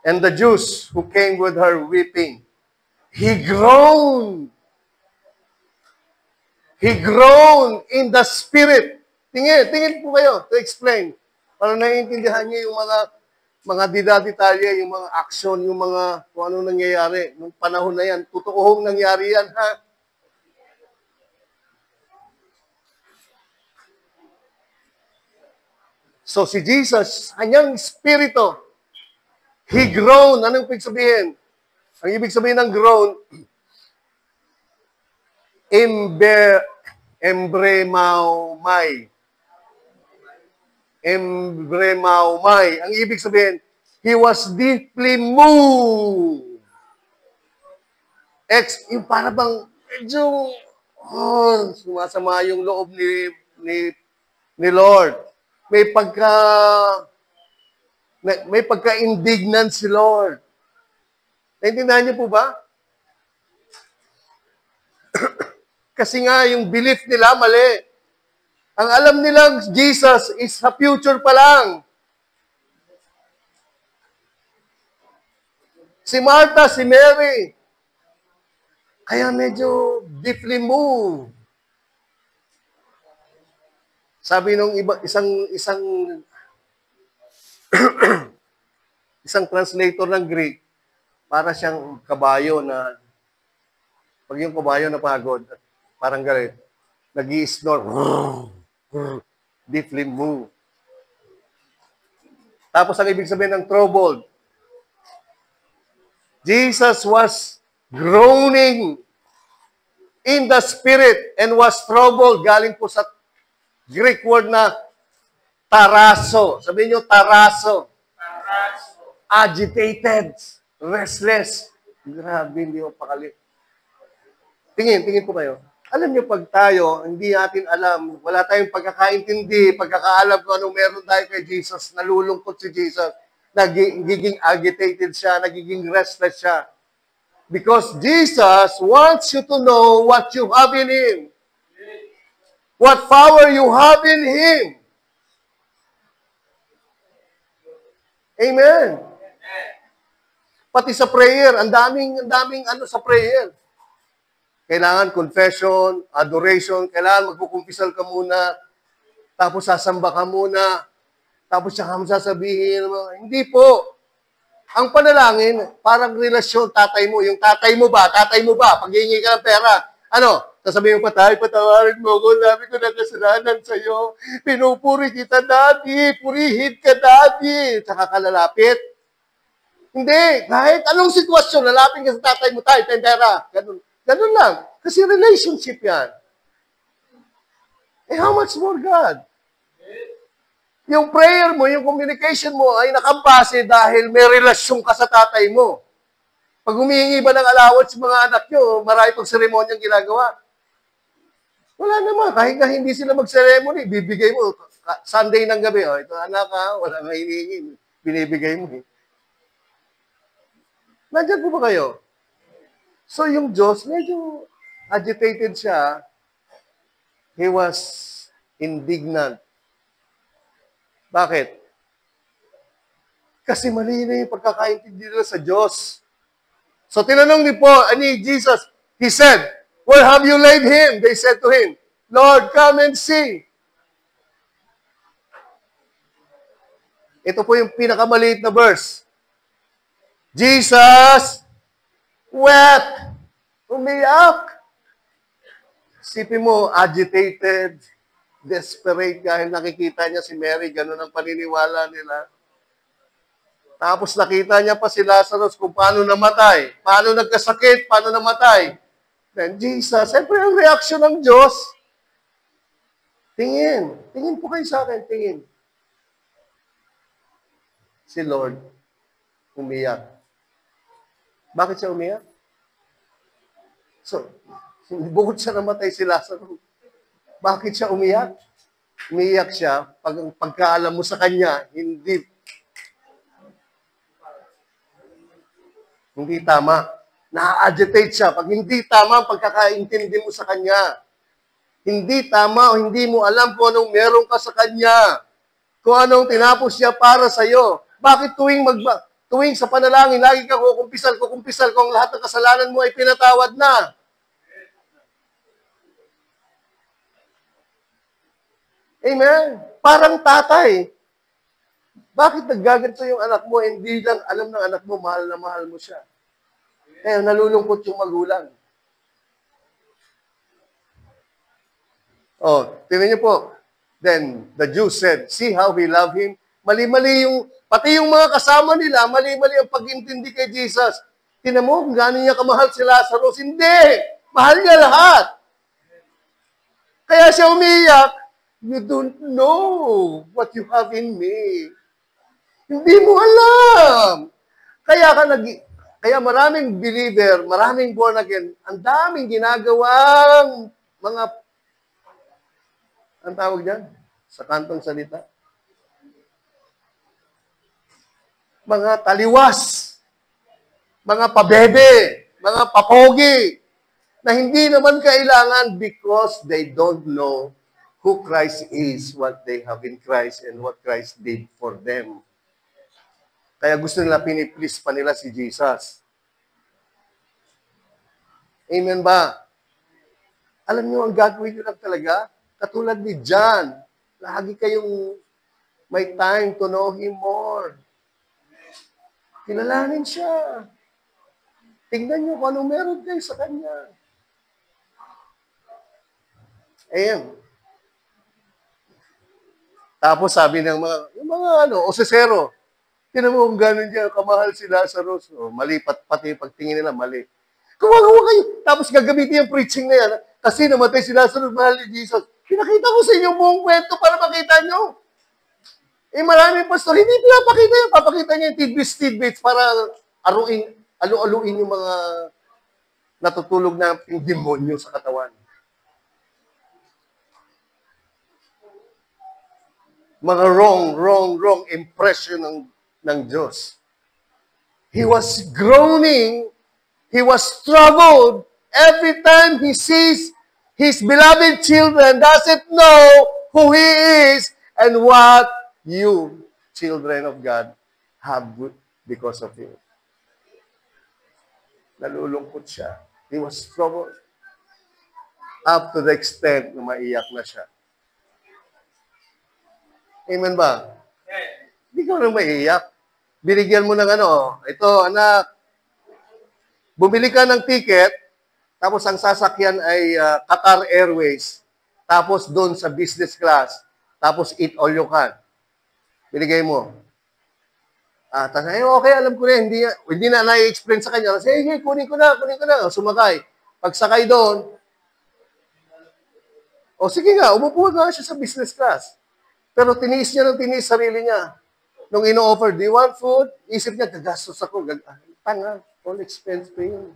S1: and the Jews who came with her weeping, He groaned. He groaned in the Spirit. Tingin po kayo to explain. Para naiintindihan niyo yung mga detalye, yung mga action, yung mga kung ano nangyayari. Nung panahon na yan, totoong nangyari yan, ha? So si Jesus, kanyang spirito, He groaned. Anong ibig sabihin? Ang ibig sabihin ng groan, embremaumai. Ang ibig sabihin, He was deeply moved. Yung para bang medyo sumasama yung loob ni Lord. May pagka-indignant si Lord. Naintindihan niyo po ba? Kasi nga, yung belief nila, mali. Ang alam nilang Jesus is sa future pa lang. Si Martha, si Mary, Kaya medyo deeply moved. Sabi nung isang translator ng Greek, para siyang kabayo na, pag yung kabayo na pagod, parang galit, nag-i-snore, deeply moved. Tapos ang ibig sabihin ng troubled, Jesus was groaning in the spirit and was troubled. Galing po sa Greek word na taraso. Sabihin nyo, taraso. Agitated, restless. Grabe, hindi mo pakali. Tingin po kayo. Alam niyo, pag tayo, hindi natin alam, wala tayong pagkakaintindi, pagkakaalam kung anong meron tayo kay Jesus, nalulungkot si Jesus, nagiging agitated siya, nagiging restless siya. Because Jesus wants you to know what you have in Him. What power you have in Him. Amen. Pati sa prayer, ang daming ano sa prayer. Kailangan confession, adoration, kailangan magkukumpisal ka muna, tapos sasamba ka muna, tapos saka mo sasabihin, hindi po. Ang panalangin, parang relasyon, tatay mo. Yung tatay mo ba, pag-iingi ka ng pera, ano, sasabihin mo pa, tay, patawarin mo ko, sabi ko na kasalanan sa'yo. Pinupuri kita, daddy, purihin ka, daddy. Tsaka ka lalapit. Hindi, kahit anong sitwasyon, lalapin ka sa tatay mo, tay, pera. Ganun lang. Kasi relationship yan. Eh, how much more God? Yung prayer mo, yung communication mo ay nakabase dahil may relasyon ka sa tatay mo. Pag humihingi ba ng allowance sa mga anak nyo, marami pang seremonyang ginagawa. Wala naman. Kahit na hindi sila mag-ceremony, bibigay mo. Sunday ng gabi, oh, ito anak ha, wala nga hinihingi. Binibigay mo eh. Nandyan po ba kayo? So yung Diyos, medyo agitated siya. He was indignant. Bakit? Kasi mali na yung pagkakaintindi nila sa Diyos. So tinanong ni Jesus, He said, where have you laid Him? They said to Him, Lord, come and see. Ito po yung pinakamaliit na verse. Jesus wept. Umiyak. Sipin mo, agitated, desperate dahil nakikita niya si Mary, ganun ang paniniwala nila. Tapos nakita niya pa si Lazarus kung paano namatay, paano nagkasakit, paano namatay. Then Jesus, siyempre ang reaksyon ng Diyos, tingin po kayo sa akin, tingin. Si Lord, umiyak. Bakit siya umiyak? So, bukod siya namatay si Lazarus, bakit siya umiyak? Umiyak siya pagkaalam mo sa kanya, hindi tama. Na-agitate siya. Pag hindi tama ang pagkakaintindi mo sa kanya. Hindi tama o hindi mo alam kung anong meron ka sa kanya. Kung anong tinapos siya para sa'yo. Bakit tuwing sa panalangin, lagi kang kukumpisal kung lahat ng kasalanan mo ay pinatawad na. Amen. Parang tatay. Bakit naggaganto yung anak mo, hindi lang alam ng anak mo, mahal na mahal mo siya. Kaya nalulungkot yung magulang. Oh, tingnan niyo po. Then, the Jews said, see how he loved him. Mali-mali pati yung mga kasama nila, mali-mali ang pag-intindi kay Jesus. Tingnan mo, kung gano'n niya kamahal si Lazarus. Hindi! Mahal niya lahat. Kaya siya umiyak. You don't know what you have in me. Hindi mo alam. Kaya maraming believer, maraming born again, ang daming ginagawang mga, ang tawag dyan? Sa kantong salita? Mga taliwas, mga pabebe, mga papogi, na hindi naman kailangan because they don't know who Christ is, what they have in Christ, and what Christ did for them. Kaya gusto nila piniplease pa nila si Jesus. Amen ba? Alam niyo, ang gagawin niyo lang talaga, katulad ni John, lagi kayong may time to know Him more. Kilalanin siya. Tingnan niyo kung anong meron kayo sa Kanya. Ayan. Tapos sabi ng yung mga osesero, tinan mo kung gano'n niya, kamahal si Lazarus. O, mali, pati pagtingin nila, mali. Kumagawa kayo. Tapos gagamitin yung preaching na yan. Kasi namatay si Lazarus, mahal ni Jesus. Pinakita ko sa inyo buong kwento para makita nyo. Eh, maraming pastor, hindi pinapakita yun. Papakita niya yung tidbits para alu-aluin yung mga natutulog na yung demonyo sa katawan. Mga wrong impression ng Diyos. He was groaning, he was troubled every time he sees his beloved children doesn't know who he is and what you, children of God, have because of him. Nalulungkot siya. He was troubled up to the extent na maiyak na siya. Amen ba? Hindi ka na maiyak. Binigyan mo ng ito, anak, bumili ka ng ticket, tapos ang sasakyan ay Qatar Airways, tapos doon sa business class, tapos eat all you can. Binigay mo. Tapos, okay, alam ko na, hindi na na-explain sa kanya. Sige, kunin ko na. Sumakay. Pagsakay doon, sige nga, umupo na siya sa business class. Pero tiniis niya ng tiniis sarili niya. Nung ino-offer, do you want food? Isip niya, gagastos ako. Tanga, all expense pa yun.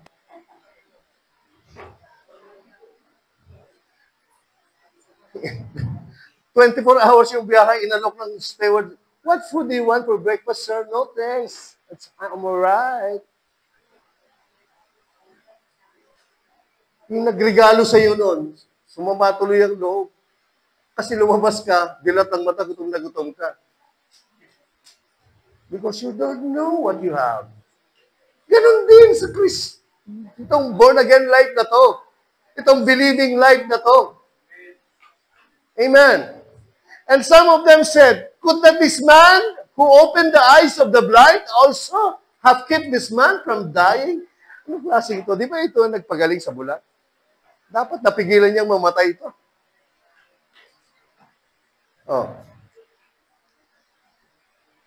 S1: $24 yung biyahe, inalok ng steward. What food do you want for breakfast, sir? No, thanks. I'm alright. Yung nagregalo sa'yo noon, sumama tuloy ang loob. Kasi lumabas ka, dilat ang mata, gutom na gutom ka. Because you don't know what you have. Ganon din sa Christ. Itong born-again life na to. Itong believing life na to. Amen. And some of them said, could not this man who opened the eyes of the blind also have kept this man from dying? Ano klase ito? Di ba ito nagpagaling sa bulan? Dapat napigilan niyang mamatay ito.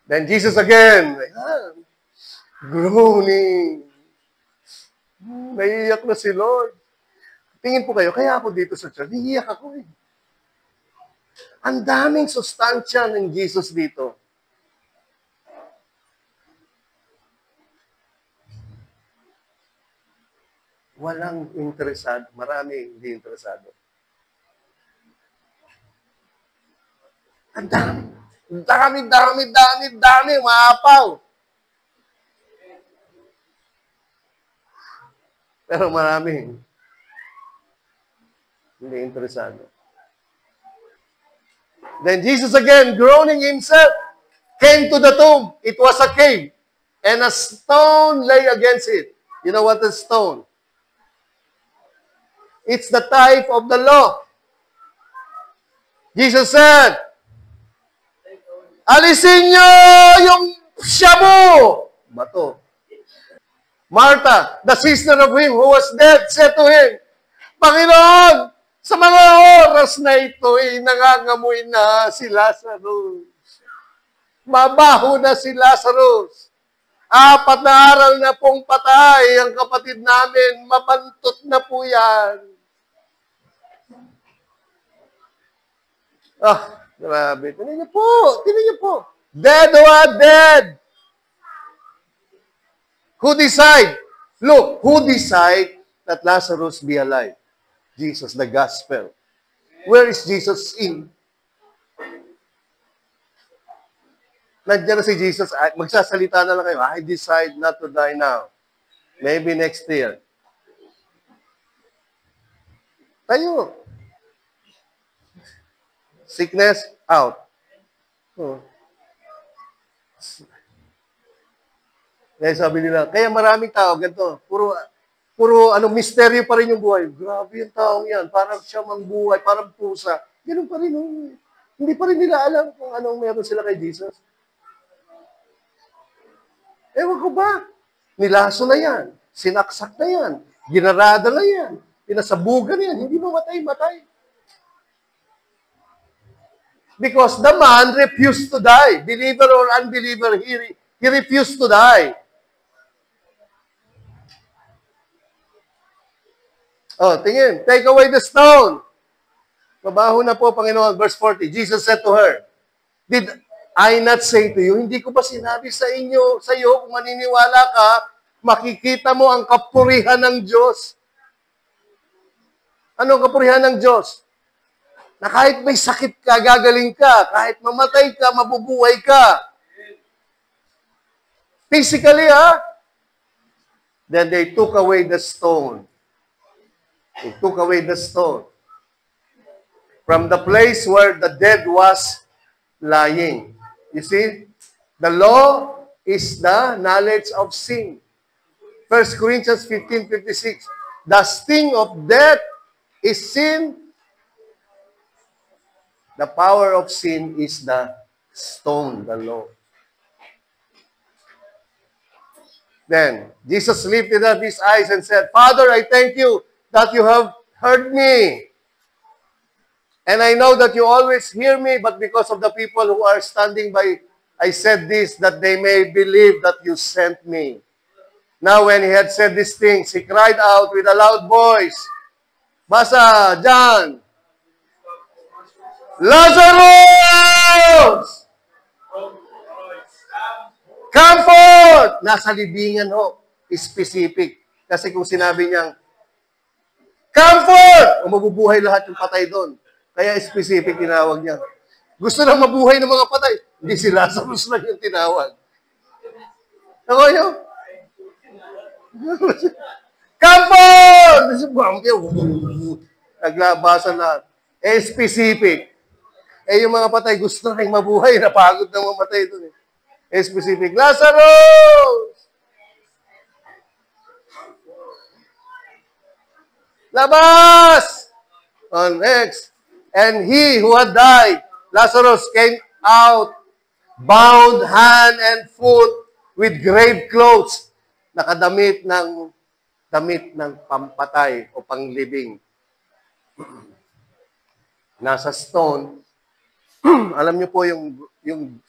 S1: Then Jesus again, groaning. Naiiyak na si Lord. Tingin po kayo, kaya ako dito sa church, naiiyak ako eh. Ang daming sustansya ng Jesus dito. Walang interesado, marami hindi interesado. Ang dami, maapaw. Pero marami hindi interesado. Then Jesus again, groaning himself, came to the tomb. It was a cave, and a stone lay against it. You know what is stone? It's the type of the law. Jesus said, alisin niyo yung shabu. Bato. Martha, the sister of him who was dead, said to him, Panginoon, sa mga oras na ito, nangangamoy na si Lazarus. Mabaho na si Lazarus. 4 na araw na pong patay ang kapatid namin. Mabantot na po yan. Grabe. Tingnan niyo po. Dead or dead. Who decide? Look, who decide that Lazarus be alive? Jesus, the gospel. Where is Jesus in? Nandiyan na si Jesus. Magsasalita na lang kayo. I decide not to die now. Maybe next year. Tayo. Sickness, out. Kaya sabi nila, kaya maraming tao, ganito, puro Puro misteryo pa rin yung buhay. Grabe yung taong yan. Parang siya buhay, parang pusa. Ganun pa rin. Hindi pa rin nila alam kung anong meron sila kay Jesus. Ewan ko ba? Nilaso na yan. Sinaksak na yan. Ginarada na yan. Pinasabugan yan. Hindi mamatay-matay. Because the man refused to die. Believer or unbeliever, he refused to die. Oh, tingin. Take away the stone. Mabaho na po, Panginoon. Verse 40. Jesus said to her, Did I not say to you, hindi ko ba sinabi sa iyo, kung maniniwala ka, makikita mo ang kapurihan ng Diyos. Ano ang kapurihan ng Diyos? Na kahit may sakit ka, gagaling ka. Kahit mamatay ka, mabubuhay ka. Physically, Then they took away the stone. They took away the stone from the place where the dead was lying. You see, the law is the knowledge of sin. 1 Corinthians 15:56. The sting of death is sin. The power of sin is the stone, the law. Then, Jesus lifted up his eyes and said, Father, I thank you that you have heard me. And I know that you always hear me, but because of the people who are standing by, I said this, that they may believe that you sent me. Now when he had said these things, he cried out with a loud voice. Basa, John. Lazarus! Come forth! Nasa libingan ho. Specific. Kasi kung sinabi niyang, come forth! O mabubuhay lahat yung patay doon. Kaya specific tinawag niya. Gusto lang mabuhay ng mga patay. Hindi si Lazarus lang yung tinawag. Ako yun? Come forth! Naglabasan lahat. Specific. Yung mga patay gusto lang mabuhay. Napagod na mamatay doon. Specific. Lazarus! Labas! On next. And he who had died, Lazarus, came out, bound hand and foot with grave clothes, nakadamit ng damit ng pampatay o panglibing. Nasa stone, alam niyo po yung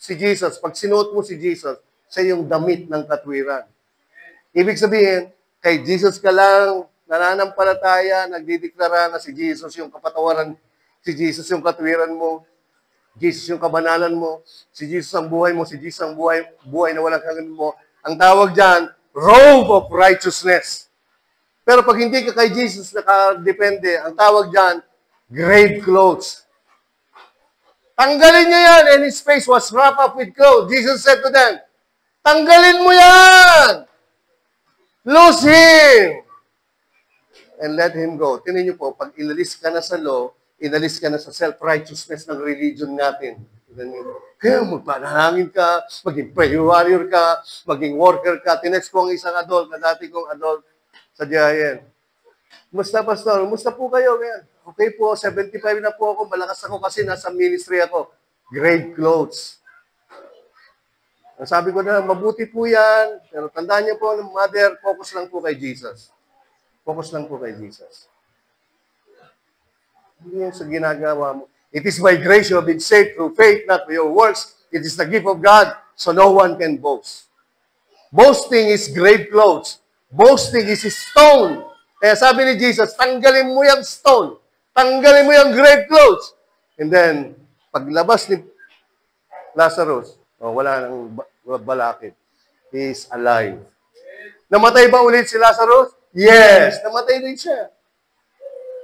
S1: si Jesus, pag sinuot mo si Jesus, siya yung damit ng katwiran. Ibig sabihin, kay Jesus ka lang, nananampalataya, nagdideklara na si Jesus yung kapatawaran, si Jesus yung katwiran mo, Jesus yung kabanalan mo, si Jesus ang buhay mo, si Jesus ang buhay na walang hanggan mo. Ang tawag dyan, robe of righteousness. Pero pag hindi ka kay Jesus nakadepende, ang tawag dyan, grave clothes. Tanggalin niya yan, and his face was wrapped up with clothes. Jesus said to them, tanggalin mo yan! Loose him! And let him go. Tingnan niyo po, pag inalis ka na sa law, inalis ka na sa self-righteousness ng religion natin. Kaya magpanahangin ka, maging prayer warrior ka, maging worker ka. Tinext ko ang isang adult, na dati kong adult sa DIN. Musta, Pastor? Musta po kayo? Okay po, 75 na po ako. Malakas ako kasi nasa ministry ako. Grave clothes. Sabi ko na, mabuti po yan. Pero tandaan niyo po, mother, focus lang po kay Jesus. Focus lang po kay Jesus. Hindi yung sa ginagawa mo. It is by grace you have been saved through faith, not by your works. It is the gift of God, so no one can boast. Boasting is grave clothes. Boasting is stone. Kaya sabi ni Jesus, tanggalin mo yung stone. Tanggalin mo yung grave clothes. And then, paglabas ni Lazarus, wala nang balakid. He is alive. Namatay ba ulit si Lazarus? Yes, namatay din siya.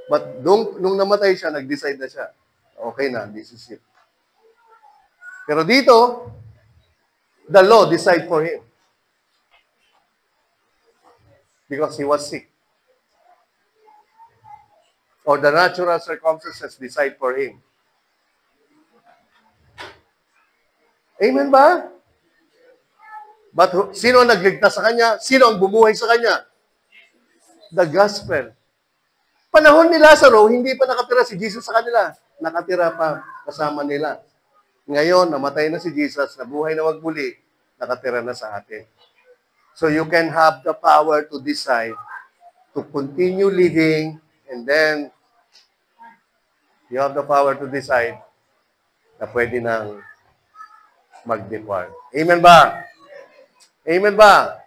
S1: But nung namatay siya, nag-decide na siya. Okay na, this is it. Pero dito, the law decide for him. Because he was sick. Or the natural circumstances decide for him. Amen ba? But sino ang nagligtas sa kanya? Sino ang bumuhay sa kanya? the gospel. Panahon ni Lazaro, hindi pa nakatira si Jesus sa kanila. Nakatira pa kasama nila. Ngayon, namatay na si Jesus, nabuhay na magbuli, nakatira na sa atin. So you can have the power to decide to continue living, and then you have the power to decide na pwede nang mag-depart. Amen ba? Amen ba?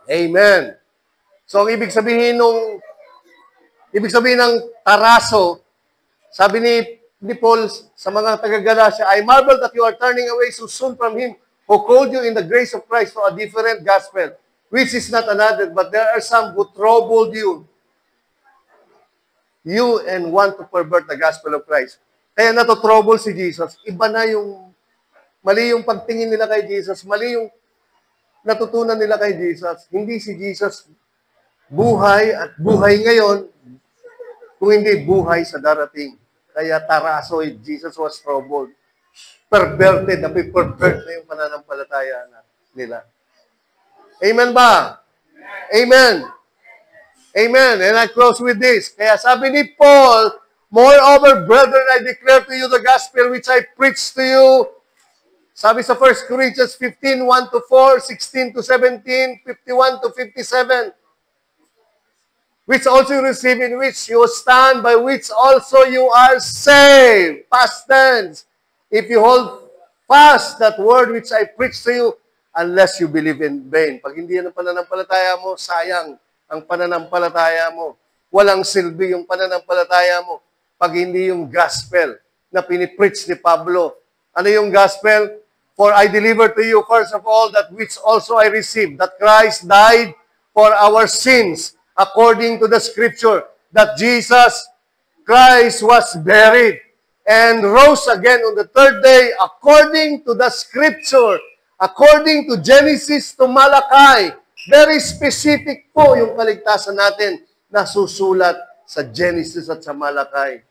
S1: Amen. So, ang ibig sabihin ng taraso, sabi ni Paul sa mga taga-Galatia, I marvel that you are turning away so soon from Him who called you in the grace of Christ to a different gospel, which is not another, but there are some who troubled you and want to pervert the gospel of Christ. Kaya natotrouble si Jesus. Iba na mali yung pagtingin nila kay Jesus, mali yung natutunan nila kay Jesus. Hindi si Jesus buhay at buhay ngayon, kung hindi buhay sa darating. Kaya taraso, Jesus was troubled. Perverted, napipervert na yung pananampalataya nila. Amen ba? Amen. Amen. And I close with this. Kaya sabi ni Paul, moreover, brethren, I declare to you the gospel which I preached to you. Sabi sa 1 Corinthians 15, 1-4, 16-17, 51-57, which also you receive, in which you stand, by which also you are saved. Past tense. If you hold fast that word which I preached to you, unless you believe in vain. Pag hindi yan ang pananampalataya mo, sayang ang pananampalataya mo. Walang silbi yung pananampalataya mo pag hindi yung gospel na pinipreach ni Pablo. Ano yung gospel? For I delivered to you first of all that which also I received, that Christ died for our sins according to the Scripture, that Jesus Christ was buried and rose again on the third day according to the Scripture, according to Genesis to Malachi. Very specific po yung kaligtasan natin na susulat sa Genesis at sa Malachi.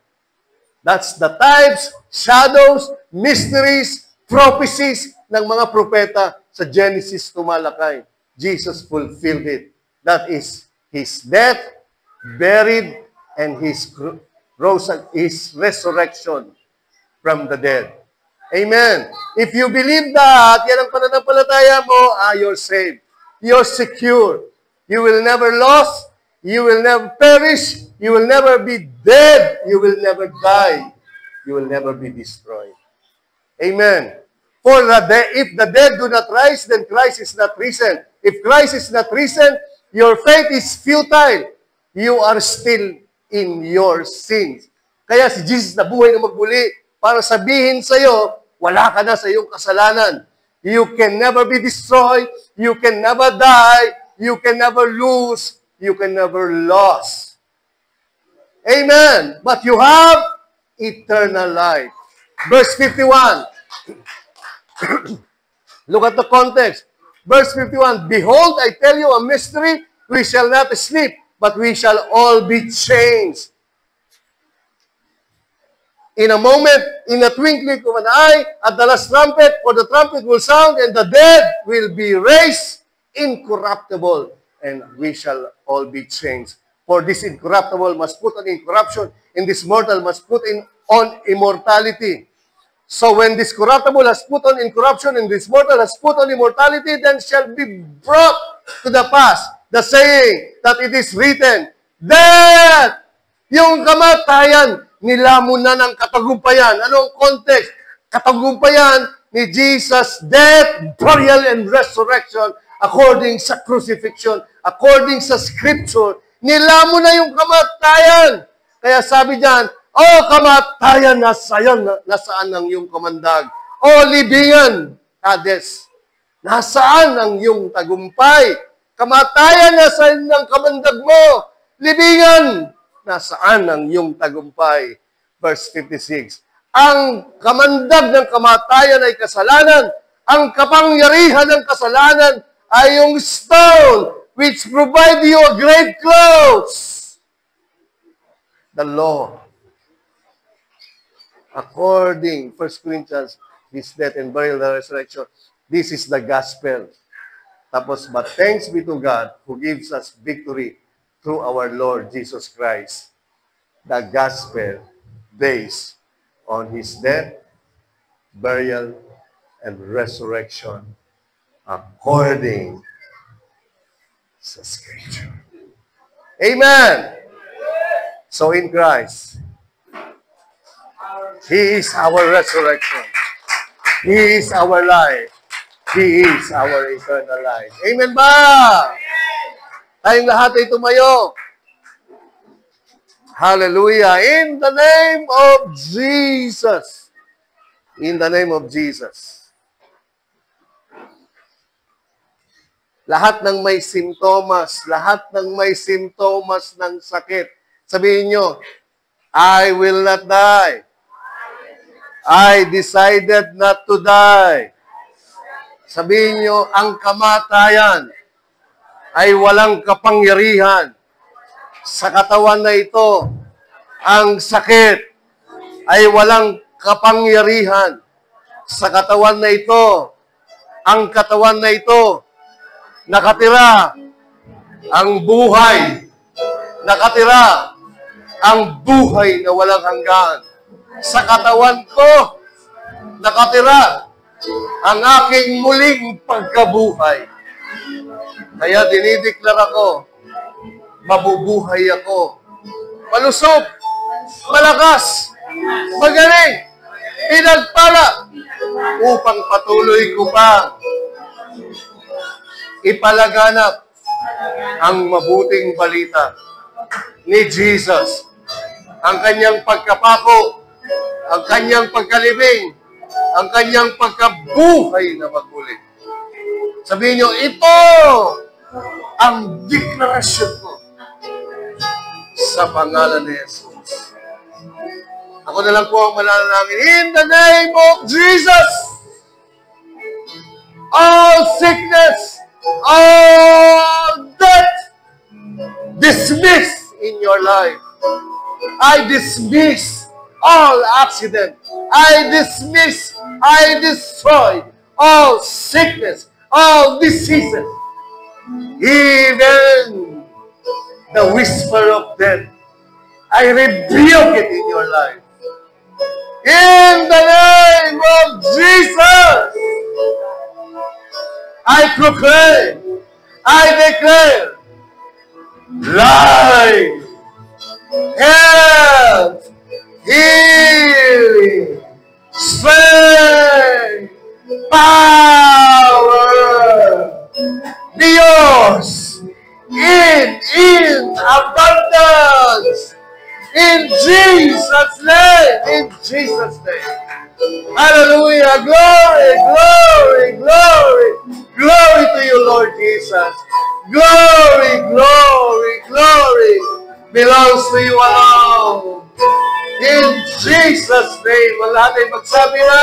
S1: That's the types, shadows, mysteries, prophecies ng mga propeta sa Genesis to Malachi. Jesus fulfilled it. That is His death, buried, and His resurrection from the dead. Amen. If you believe that, yan ang pananampalataya mo, you're saved. You're secure. You will never lose. You will never perish. You will never be dead. You will never die. You will never be destroyed. Amen. For if the dead do not rise, then Christ is not risen. If Christ is not risen, your faith is futile. You are still in your sins. Kaya si Jesus nabuhay na magbuli para sabihin sa iyo, wala ka na sa iyong kasalanan. You can never be destroyed. You can never die. You can never lose. You can never lose. Amen. But you have eternal life. Verse 51. Look at the context. Verse 51, behold, I tell you a mystery, we shall not sleep, but we shall all be changed. In a moment, in a twinkling of an eye, at the last trumpet, for the trumpet will sound, and the dead will be raised incorruptible, and we shall all be changed. For this incorruptible must put on incorruption, and this mortal must put on immortality. So when this corruptible has put on incorruption, and this mortal has put on immortality, then shall be brought to the pass the saying that it is written, Death! Yung kamatayan, nilamon na ng katagumpayan. Anong context? Katagumpayan ni Jesus' death, burial, and resurrection according sa crucifixion, according sa Scripture. Nilamon na yung kamatayan. Kaya sabi diyan, kamatayan, nasaan ang iyong kamandag? Libingan, Hades, nasaan ang iyong tagumpay? Kamatayan, nasaan ang kamandag mo? Libingan, nasaan ang iyong tagumpay? Verse 56, ang kamandag ng kamatayan ay kasalanan, ang kapangyarihan ng kasalanan ay yung stone which provide you a great clothes. The law. According, 1 Corinthians, His death and burial and resurrection. This is the gospel. Tapos, but thanks be to God who gives us victory through our Lord Jesus Christ, the gospel based on His death, burial, and resurrection according sa Scripture. Amen! So in Christ, He is our resurrection. He is our life. He is our eternal life. Amen ba? Tayong lahat ay tumayo. Hallelujah. In the name of Jesus. In the name of Jesus. Lahat ng may simptomas, ng sakit, sabihin nyo, I will not die. I decided not to die. Sabihin nyo, ang kamatayan ay walang kapangyarihan sa katawan na ito. Ang sakit ay walang kapangyarihan sa katawan na ito. Ang katawan na ito, nakatira ang buhay. Nakatira ang buhay na walang hanggan. Sa katawan ko, nakatira ang aking muling pagkabuhay. Kaya dinideklara ko, mabubuhay ako. Malusog, malakas, magaling, pinagpala, upang patuloy ko pa ipalaganap ang mabuting balita ni Jesus. Ang kanyang pagkapako, ang kanyang pagkalibing, ang kanyang pagkabuhay na magmuli. Sabihin nyo, ito ang deklarasyon ko sa pangalan ni Jesus. Ako na lang po ang mananalangin. In the name of Jesus, all sickness, all death, dismiss in your life. I dismiss all accident. I dismiss, I destroy all sickness, all diseases, even the whisper of death. I rebuke it in your life. In the name of Jesus, I proclaim, I declare, life, health, healing, strength, power, Dios, in abundance, in Jesus' name, in Jesus' name. Hallelujah, glory, glory, glory, glory to you, Lord Jesus. Glory, glory, glory belongs to you alone. In Jesus' name, wala tayong magsabi na.